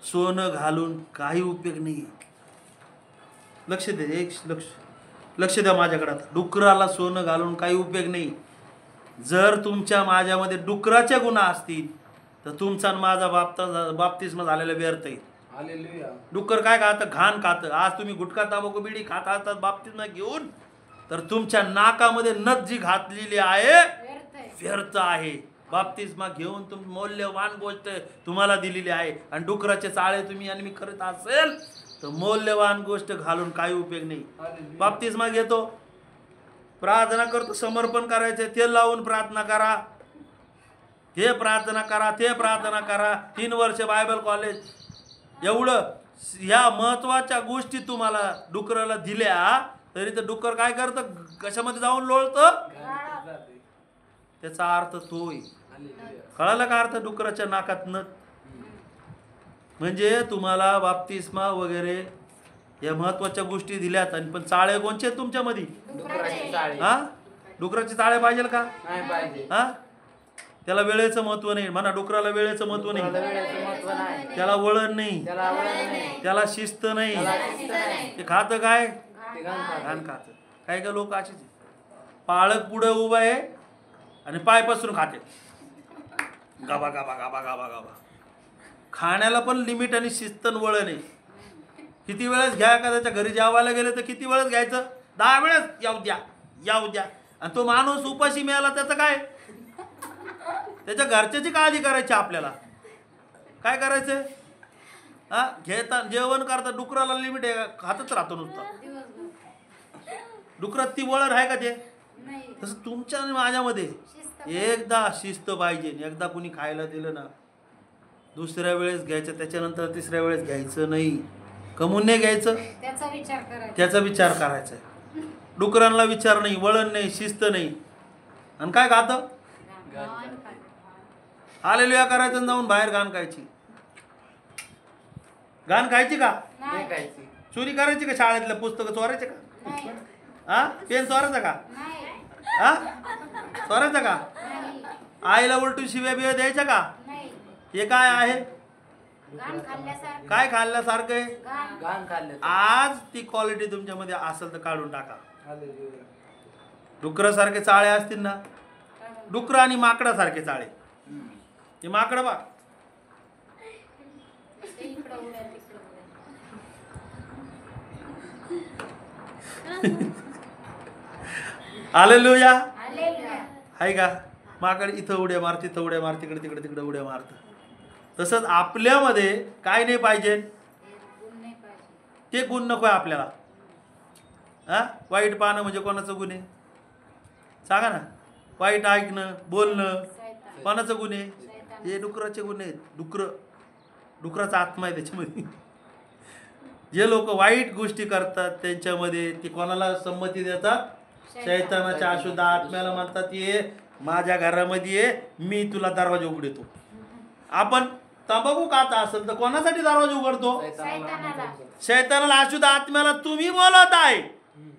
[SPEAKER 1] सोनं घालून काही उपयोग नाही. लक्ष दे, एक लक्ष द्या माझ्याकडे. डुकराला सोनं घालून काही उपयोग नाही. जर तुमच्या माझ्यामध्ये डुकराच्या गुन्हा असतील तर तुमचा आणि माझा बाप्तिस्मा झालेला व्यर्थ आहे.
[SPEAKER 2] हालेलुया.
[SPEAKER 1] डुक्कर काय खातं? घाण खातं. आज तुम्ही गुटखा तांबाखू बिडी खात असतात बाप्तिस्मा घेऊन, तर तुमच्या नाकामध्ये नथ जी घातलेली आहे व्यर्थ आहे. बाप्तिस्मा घेऊन तुम्ही मौल्यवान गोष्ट तुम्हाला दिलेली आहे आणि डुकराचे चाळे तुम्ही आणि मी करत असेल तर मौल्यवान गोष्ट घालून काही उपयोग नाही.
[SPEAKER 2] हालेलुया.
[SPEAKER 1] बाप्तिस्मा घेतो, प्रार्थना करतो, समर्पण करायचे, तेल लावून प्रार्थना करा, हे प्रार्थना करा, ते प्रार्थना करा, 3 वर्ष बायबल कॉलेज, एवढं ह्या महत्वाच्या गोष्टी तुम्हाला डुकराला दिल्या तरी तर डुक्कर काय करतं? कशामध्ये जाऊन लोळतं?
[SPEAKER 2] जाते.
[SPEAKER 1] त्याचा अर्थ तोय.
[SPEAKER 2] हालेलुया.
[SPEAKER 1] कळाला का अर्थ? डुकराच्या नाकात नथ. म्हणजे तुम्हाला बाप्तिस्मा वगैरे या महत्वाच्या गोष्टी दिल्यात आणि पण चाळे कोणचे आहेत तुमच्यामध्ये?
[SPEAKER 2] डुकराची चाळे.
[SPEAKER 1] हा? डुकराचे चाळे पाहिजे का?
[SPEAKER 2] नाही पाहिजे.
[SPEAKER 1] हा? त्याला वेळेचं महत्व नाही. म्हणा, डुकराला वेळेचं महत्व
[SPEAKER 2] त्याला
[SPEAKER 1] नाही,
[SPEAKER 2] वेळेचं महत्व नाही.
[SPEAKER 1] त्याला वळण नाही,
[SPEAKER 2] त्याला आवड नाही.
[SPEAKER 1] त्याला शिस्त नाही.
[SPEAKER 2] त्याला शिस्त नाही.
[SPEAKER 1] ते खातं काय?
[SPEAKER 2] ते घाण खातं.
[SPEAKER 1] घाण खातं. काय काय लोक अशीच आहेत. पाळक पुढे उभा आहे आणि पाय पसरून खाते. गाबा गाबा गाबा गाबा गाबा. खाण्याला पण लिमिट आणि शिस्त आणि वळण आहे. किती वेळेस घ्या? एखाद्याच्या घरी जेवायला गेले तर किती वेळेस घ्यायचं? 10 वेळेस येऊ द्या, येऊ द्या. आणि तो माणूस उपाशी मिळाला त्याचं काय? त्याच्या घरच्याची काळजी करायची आपल्याला. काय करायचंय? हा? घेता जेवण करता डुकराला लिमिट आहे, खातच राहतो नुसतं. डुकरात ती वळण आहे का ते? तसं तुमच्या आणि माझ्यामध्ये एकदा शिस्त पाहिजे. एकदा कुणी खायला दिलं ना, दुसऱ्या वेळेस घ्यायचं, त्याच्यानंतर तिसऱ्या वेळेस घ्यायचं नाही. कमून नाही घ्यायचं,
[SPEAKER 3] त्याचा विचार करायचा.
[SPEAKER 1] त्याचा विचार करायचा. डुकरांना विचार नाही, वळण नाही, शिस्त नाही. आणि काय खातं? हालेलुया करायचं आणि जाऊन बाहेर घाण खायची. घाण खायची का?
[SPEAKER 2] नाही खायची.
[SPEAKER 1] चोरी करायची का? शाळेतल्या पुस्तकं चोरायचे का?
[SPEAKER 3] नाही.
[SPEAKER 1] हा? पेन चोरायचा का?
[SPEAKER 3] नाही.
[SPEAKER 1] हा? चोरायचा का?
[SPEAKER 3] नाही.
[SPEAKER 1] आईला उलटून शिव्या बिव्या द्यायच्या का?
[SPEAKER 3] नाही.
[SPEAKER 1] हे काय आहे?
[SPEAKER 3] घाण खाल्ल्यासारखं.
[SPEAKER 1] काय खाल्ल्यासारखं आहे?
[SPEAKER 3] घाण.
[SPEAKER 2] घाण खाल्लं.
[SPEAKER 1] आज ती क्वालिटी तुमच्यामध्ये असेल तर काढून टाका.
[SPEAKER 2] हालेलुया.
[SPEAKER 1] डुकरासारखे चाळे असतील ना,
[SPEAKER 3] काढून.
[SPEAKER 1] डुकर आणि माकडासारखे चाळे.
[SPEAKER 2] हम्म.
[SPEAKER 1] ते माकड बा
[SPEAKER 3] ते इकडं उड्या, तिकडं उड्या.
[SPEAKER 1] हालेलुया.
[SPEAKER 3] हालेलुया.
[SPEAKER 1] आहे का? माकड इथं उड्या मार, तिथं उड्या मार, तिकडे तिकडे तिकडे उड्या मारत. तसंच आपल्यामध्ये काय नाही पाहिजे?
[SPEAKER 3] गुण नाही पाहिजे.
[SPEAKER 1] ते गुण नको आहे आपल्याला. हा, वाईट पाहणं म्हणजे कोणाचं गुण आहे? सांगा ना. वाईट ऐकणं, बोलणं
[SPEAKER 3] शैतान.
[SPEAKER 1] कोणाचं गुण आहे?
[SPEAKER 3] शैतान.
[SPEAKER 1] हे डुकराचे गुण आहेत. डुकराचा आत्मा आहे त्याच्यामध्ये. जे लोक वाईट गोष्टी करतात त्यांच्यामध्ये ते कोणाला संमती देतात? शैतानाच्या अशुद्ध आत्म्याला म्हणतात, ये माझ्या घरामध्ये ये, मी तुला दरवाजा उघडतो. आपण तंबाखू खात असेल तर कोणासाठी दरवाजा उघडतो?
[SPEAKER 3] शैतानाला.
[SPEAKER 1] शैतानाला, अशुद्ध आत्म्याला तुम्ही बोलत आहे.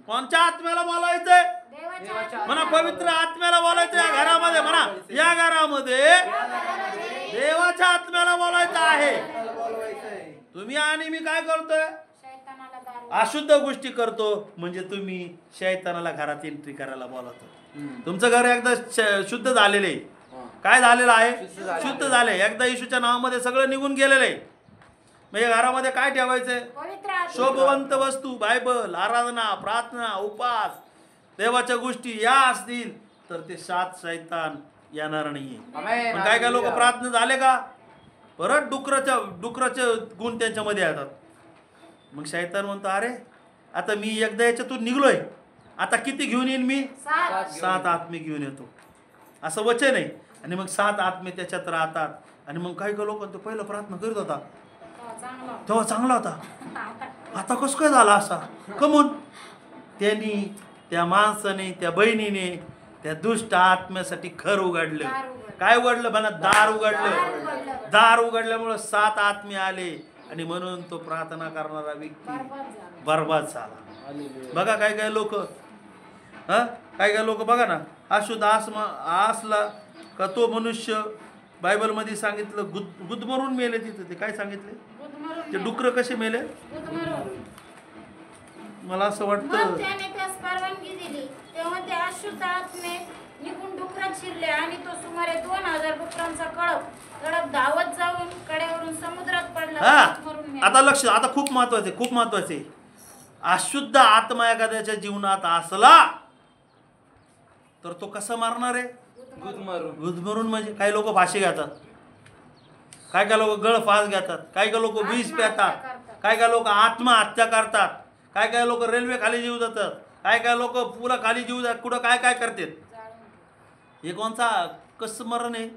[SPEAKER 1] कोणत्या आत्म्याला बोलायचंय?
[SPEAKER 3] देवाच्या
[SPEAKER 1] म्हणा पवित्र आत्म्याला बोलायचं या घरामध्ये. म्हणा या घरामध्ये देवाच्या आत्म्याला बोलायचं आहे. तुम्ही आणि मी काय करतोय?
[SPEAKER 3] शैतानाला दारू.
[SPEAKER 1] अशुद्ध गोष्टी करतो म्हणजे तुम्ही शैतानाला घरात एंट्री करायला बोलवतो.
[SPEAKER 2] हम्म.
[SPEAKER 1] तुमचं घर एकदा शुद्ध झालेलं आहे.
[SPEAKER 2] हा.
[SPEAKER 1] काय झालेलं आहे?
[SPEAKER 2] शुद्ध झालेलं
[SPEAKER 1] शुद्ध झाले. एकदा येशूच्या नावामध्ये सगळं निघून गेलेलं आहे. म्हणजे घरामध्ये काय ठेवायचंय?
[SPEAKER 3] पवित्र आत्मा.
[SPEAKER 1] शोभवंत वस्तू, बायबल, आराधना, प्रार्थना, उपास, देवाच्या गोष्टी या असतील तर ते सात शैतान येणार नाहीये.
[SPEAKER 2] आमेन.
[SPEAKER 1] पण काय काय लोक प्रार्थना झाले का परत डुकराचे गुण त्यांच्यामध्ये येतात. मग शैतान म्हणतो, अरे आता मी एकदा याच्यातून निघलोय, आता किती घेऊन येईन मी? 7 आत्मे घेऊन येतो, असं वचन आहे. आणि मग 7 आत्मे त्याच्यात राहतात. आणि मग काही काही लोक तो पहिला प्रार्थना करत होता
[SPEAKER 3] चांगला.
[SPEAKER 1] तेव्हा चांगला होता, आता कसं काय झाला असा? कमून त्यांनी, त्या माणसाने, त्या बहिणीने त्या दुष्ट आत्म्यासाठी घर उघडलं.
[SPEAKER 3] दार उघडलं.
[SPEAKER 1] काय उघडलं? म्हणा दार उघडलं.
[SPEAKER 3] दार उघडलं.
[SPEAKER 1] दार उघडल्यामुळे 7 आत्मे आले आणि म्हणून तो प्रार्थना करणारा व्यक्ती
[SPEAKER 3] बरबाद झाला.
[SPEAKER 1] बरबाद झाला.
[SPEAKER 2] हालेलुया.
[SPEAKER 1] बघा काय काय लोक, काय काय लोक बघा ना, अशुद्ध आत्मा असला का तो मनुष्य बायबलमध्ये सांगितलं गुदमरून मेले. तिथं ते काय सांगितले?
[SPEAKER 3] गुदमरून
[SPEAKER 1] ते
[SPEAKER 3] मेला.
[SPEAKER 1] डुकर कसे मेले?
[SPEAKER 3] गुदमरून.
[SPEAKER 1] मला असं
[SPEAKER 3] मग
[SPEAKER 1] वाटतं
[SPEAKER 3] त्याने त्यास परवानगी दिली. तेव्हा ते अशुद्ध आत्मे निघून डुकरात शिरले आणि तो सुमारे 2000 डुकरांचा कळप धावत जाऊन कड्यावरून समुद्रात पडला.
[SPEAKER 1] हा,
[SPEAKER 3] मरून मेला.
[SPEAKER 1] आता लक्ष, आता खूप महत्वाचे, खूप महत्वाचे. अशुद्ध आत्मा एखाद्याच्या जीवनात असला तर तो कसा मारणार आहे?
[SPEAKER 2] गुदमरून.
[SPEAKER 1] गुदमरून म्हणजे काही लोक फाशी घेतात, काय काय लोक गळफास घेतात, काय काय लोक विष पितात, काय काय लोक आत्महत्या करतात, काय काय लोक रेल्वे खाली जीव जातात, काय काय लोक पुला खाली जीव जातात, कुठं काय काय करतात. हे कोणचा कसं मरण आहे?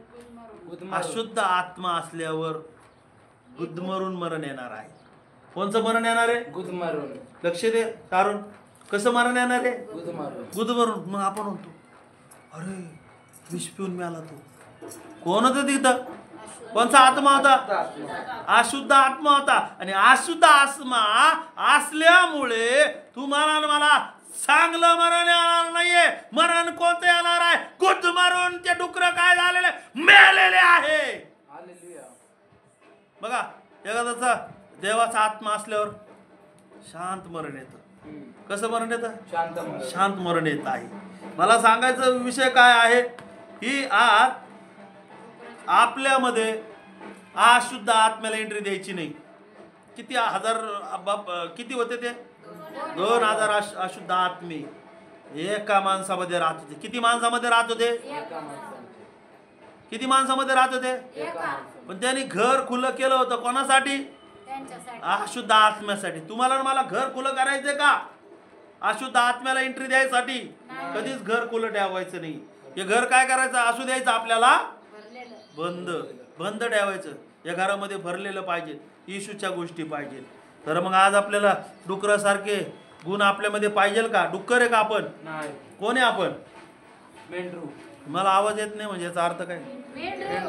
[SPEAKER 2] गुदमरून.
[SPEAKER 1] अशुद्ध आत्मा असल्यावर गुदमरून मरण येणार आहे. कोणचं मरण येणार आहे?
[SPEAKER 2] गुदमरून.
[SPEAKER 1] लक्ष दे. कारण कसं मरण येणार आहे?
[SPEAKER 2] गुदमरून.
[SPEAKER 1] गुदमरून. मग आपण म्हणतो, अरे विष पिऊन मिळाला तो. कोण होतं तिथं? कोणचा आत्मा होता? अशुद्ध आत्मा होता. आणि अशुद्ध आत्मा असल्यामुळे तुम्हाला आणि मला चांगलं मरण येणार नाहीये. मरण कोणतं येणार आहे? गुदमरून ते डुकर काय झालेले? मेलेले आहे.
[SPEAKER 2] हालेलुया.
[SPEAKER 1] बघा, एखाद्याचा देवाचा आत्मा असल्यावर शांत मरण येतं.
[SPEAKER 2] हम्म.
[SPEAKER 1] कसं मरण येतं?
[SPEAKER 2] शांत मन.
[SPEAKER 1] शांत मरण येत आहे. मला सांगायचा विषय काय आहे की आज आपल्यामध्ये अशुद्ध आत्म्याला एंट्री द्यायची नाही. किती किती होते ते? 2000 अशुद्ध आत्मे एका माणसामध्ये राहत होते. किती माणसामध्ये राहत होते?
[SPEAKER 2] एका माणसाने.
[SPEAKER 1] किती माणसामध्ये राहत होते?
[SPEAKER 3] एका.
[SPEAKER 1] पण त्यांनी घर खुलं केलं होतं कोणासाठी?
[SPEAKER 3] त्यांच्यासाठी.
[SPEAKER 1] अशुद्ध आत्म्यासाठी. तुम्हाला आणि मला घर खुलं करायचंय का? अशुद्ध आत्म्याला एंट्री द्यायसाठी कधीच घर खुलं ठेवायचं नाही. हे घर काय करायचं? असू द्यायचं आपल्याला
[SPEAKER 3] भरलेलं.
[SPEAKER 1] बंद बंद ठेवायचं. या घरामध्ये भरलेलं पाहिजे, येशूच्या गोष्टी पाहिजे. तर मग आज आपल्याला डुकरासारखे गुण आपल्यामध्ये पाहिजे का? डुक्कर आहे का आपण?
[SPEAKER 2] नाही.
[SPEAKER 1] कोण आहे आपण?
[SPEAKER 2] मेंढरू.
[SPEAKER 1] मला आवाज येत नाही म्हणजे याचा अर्थ काय?
[SPEAKER 3] मेंढरू.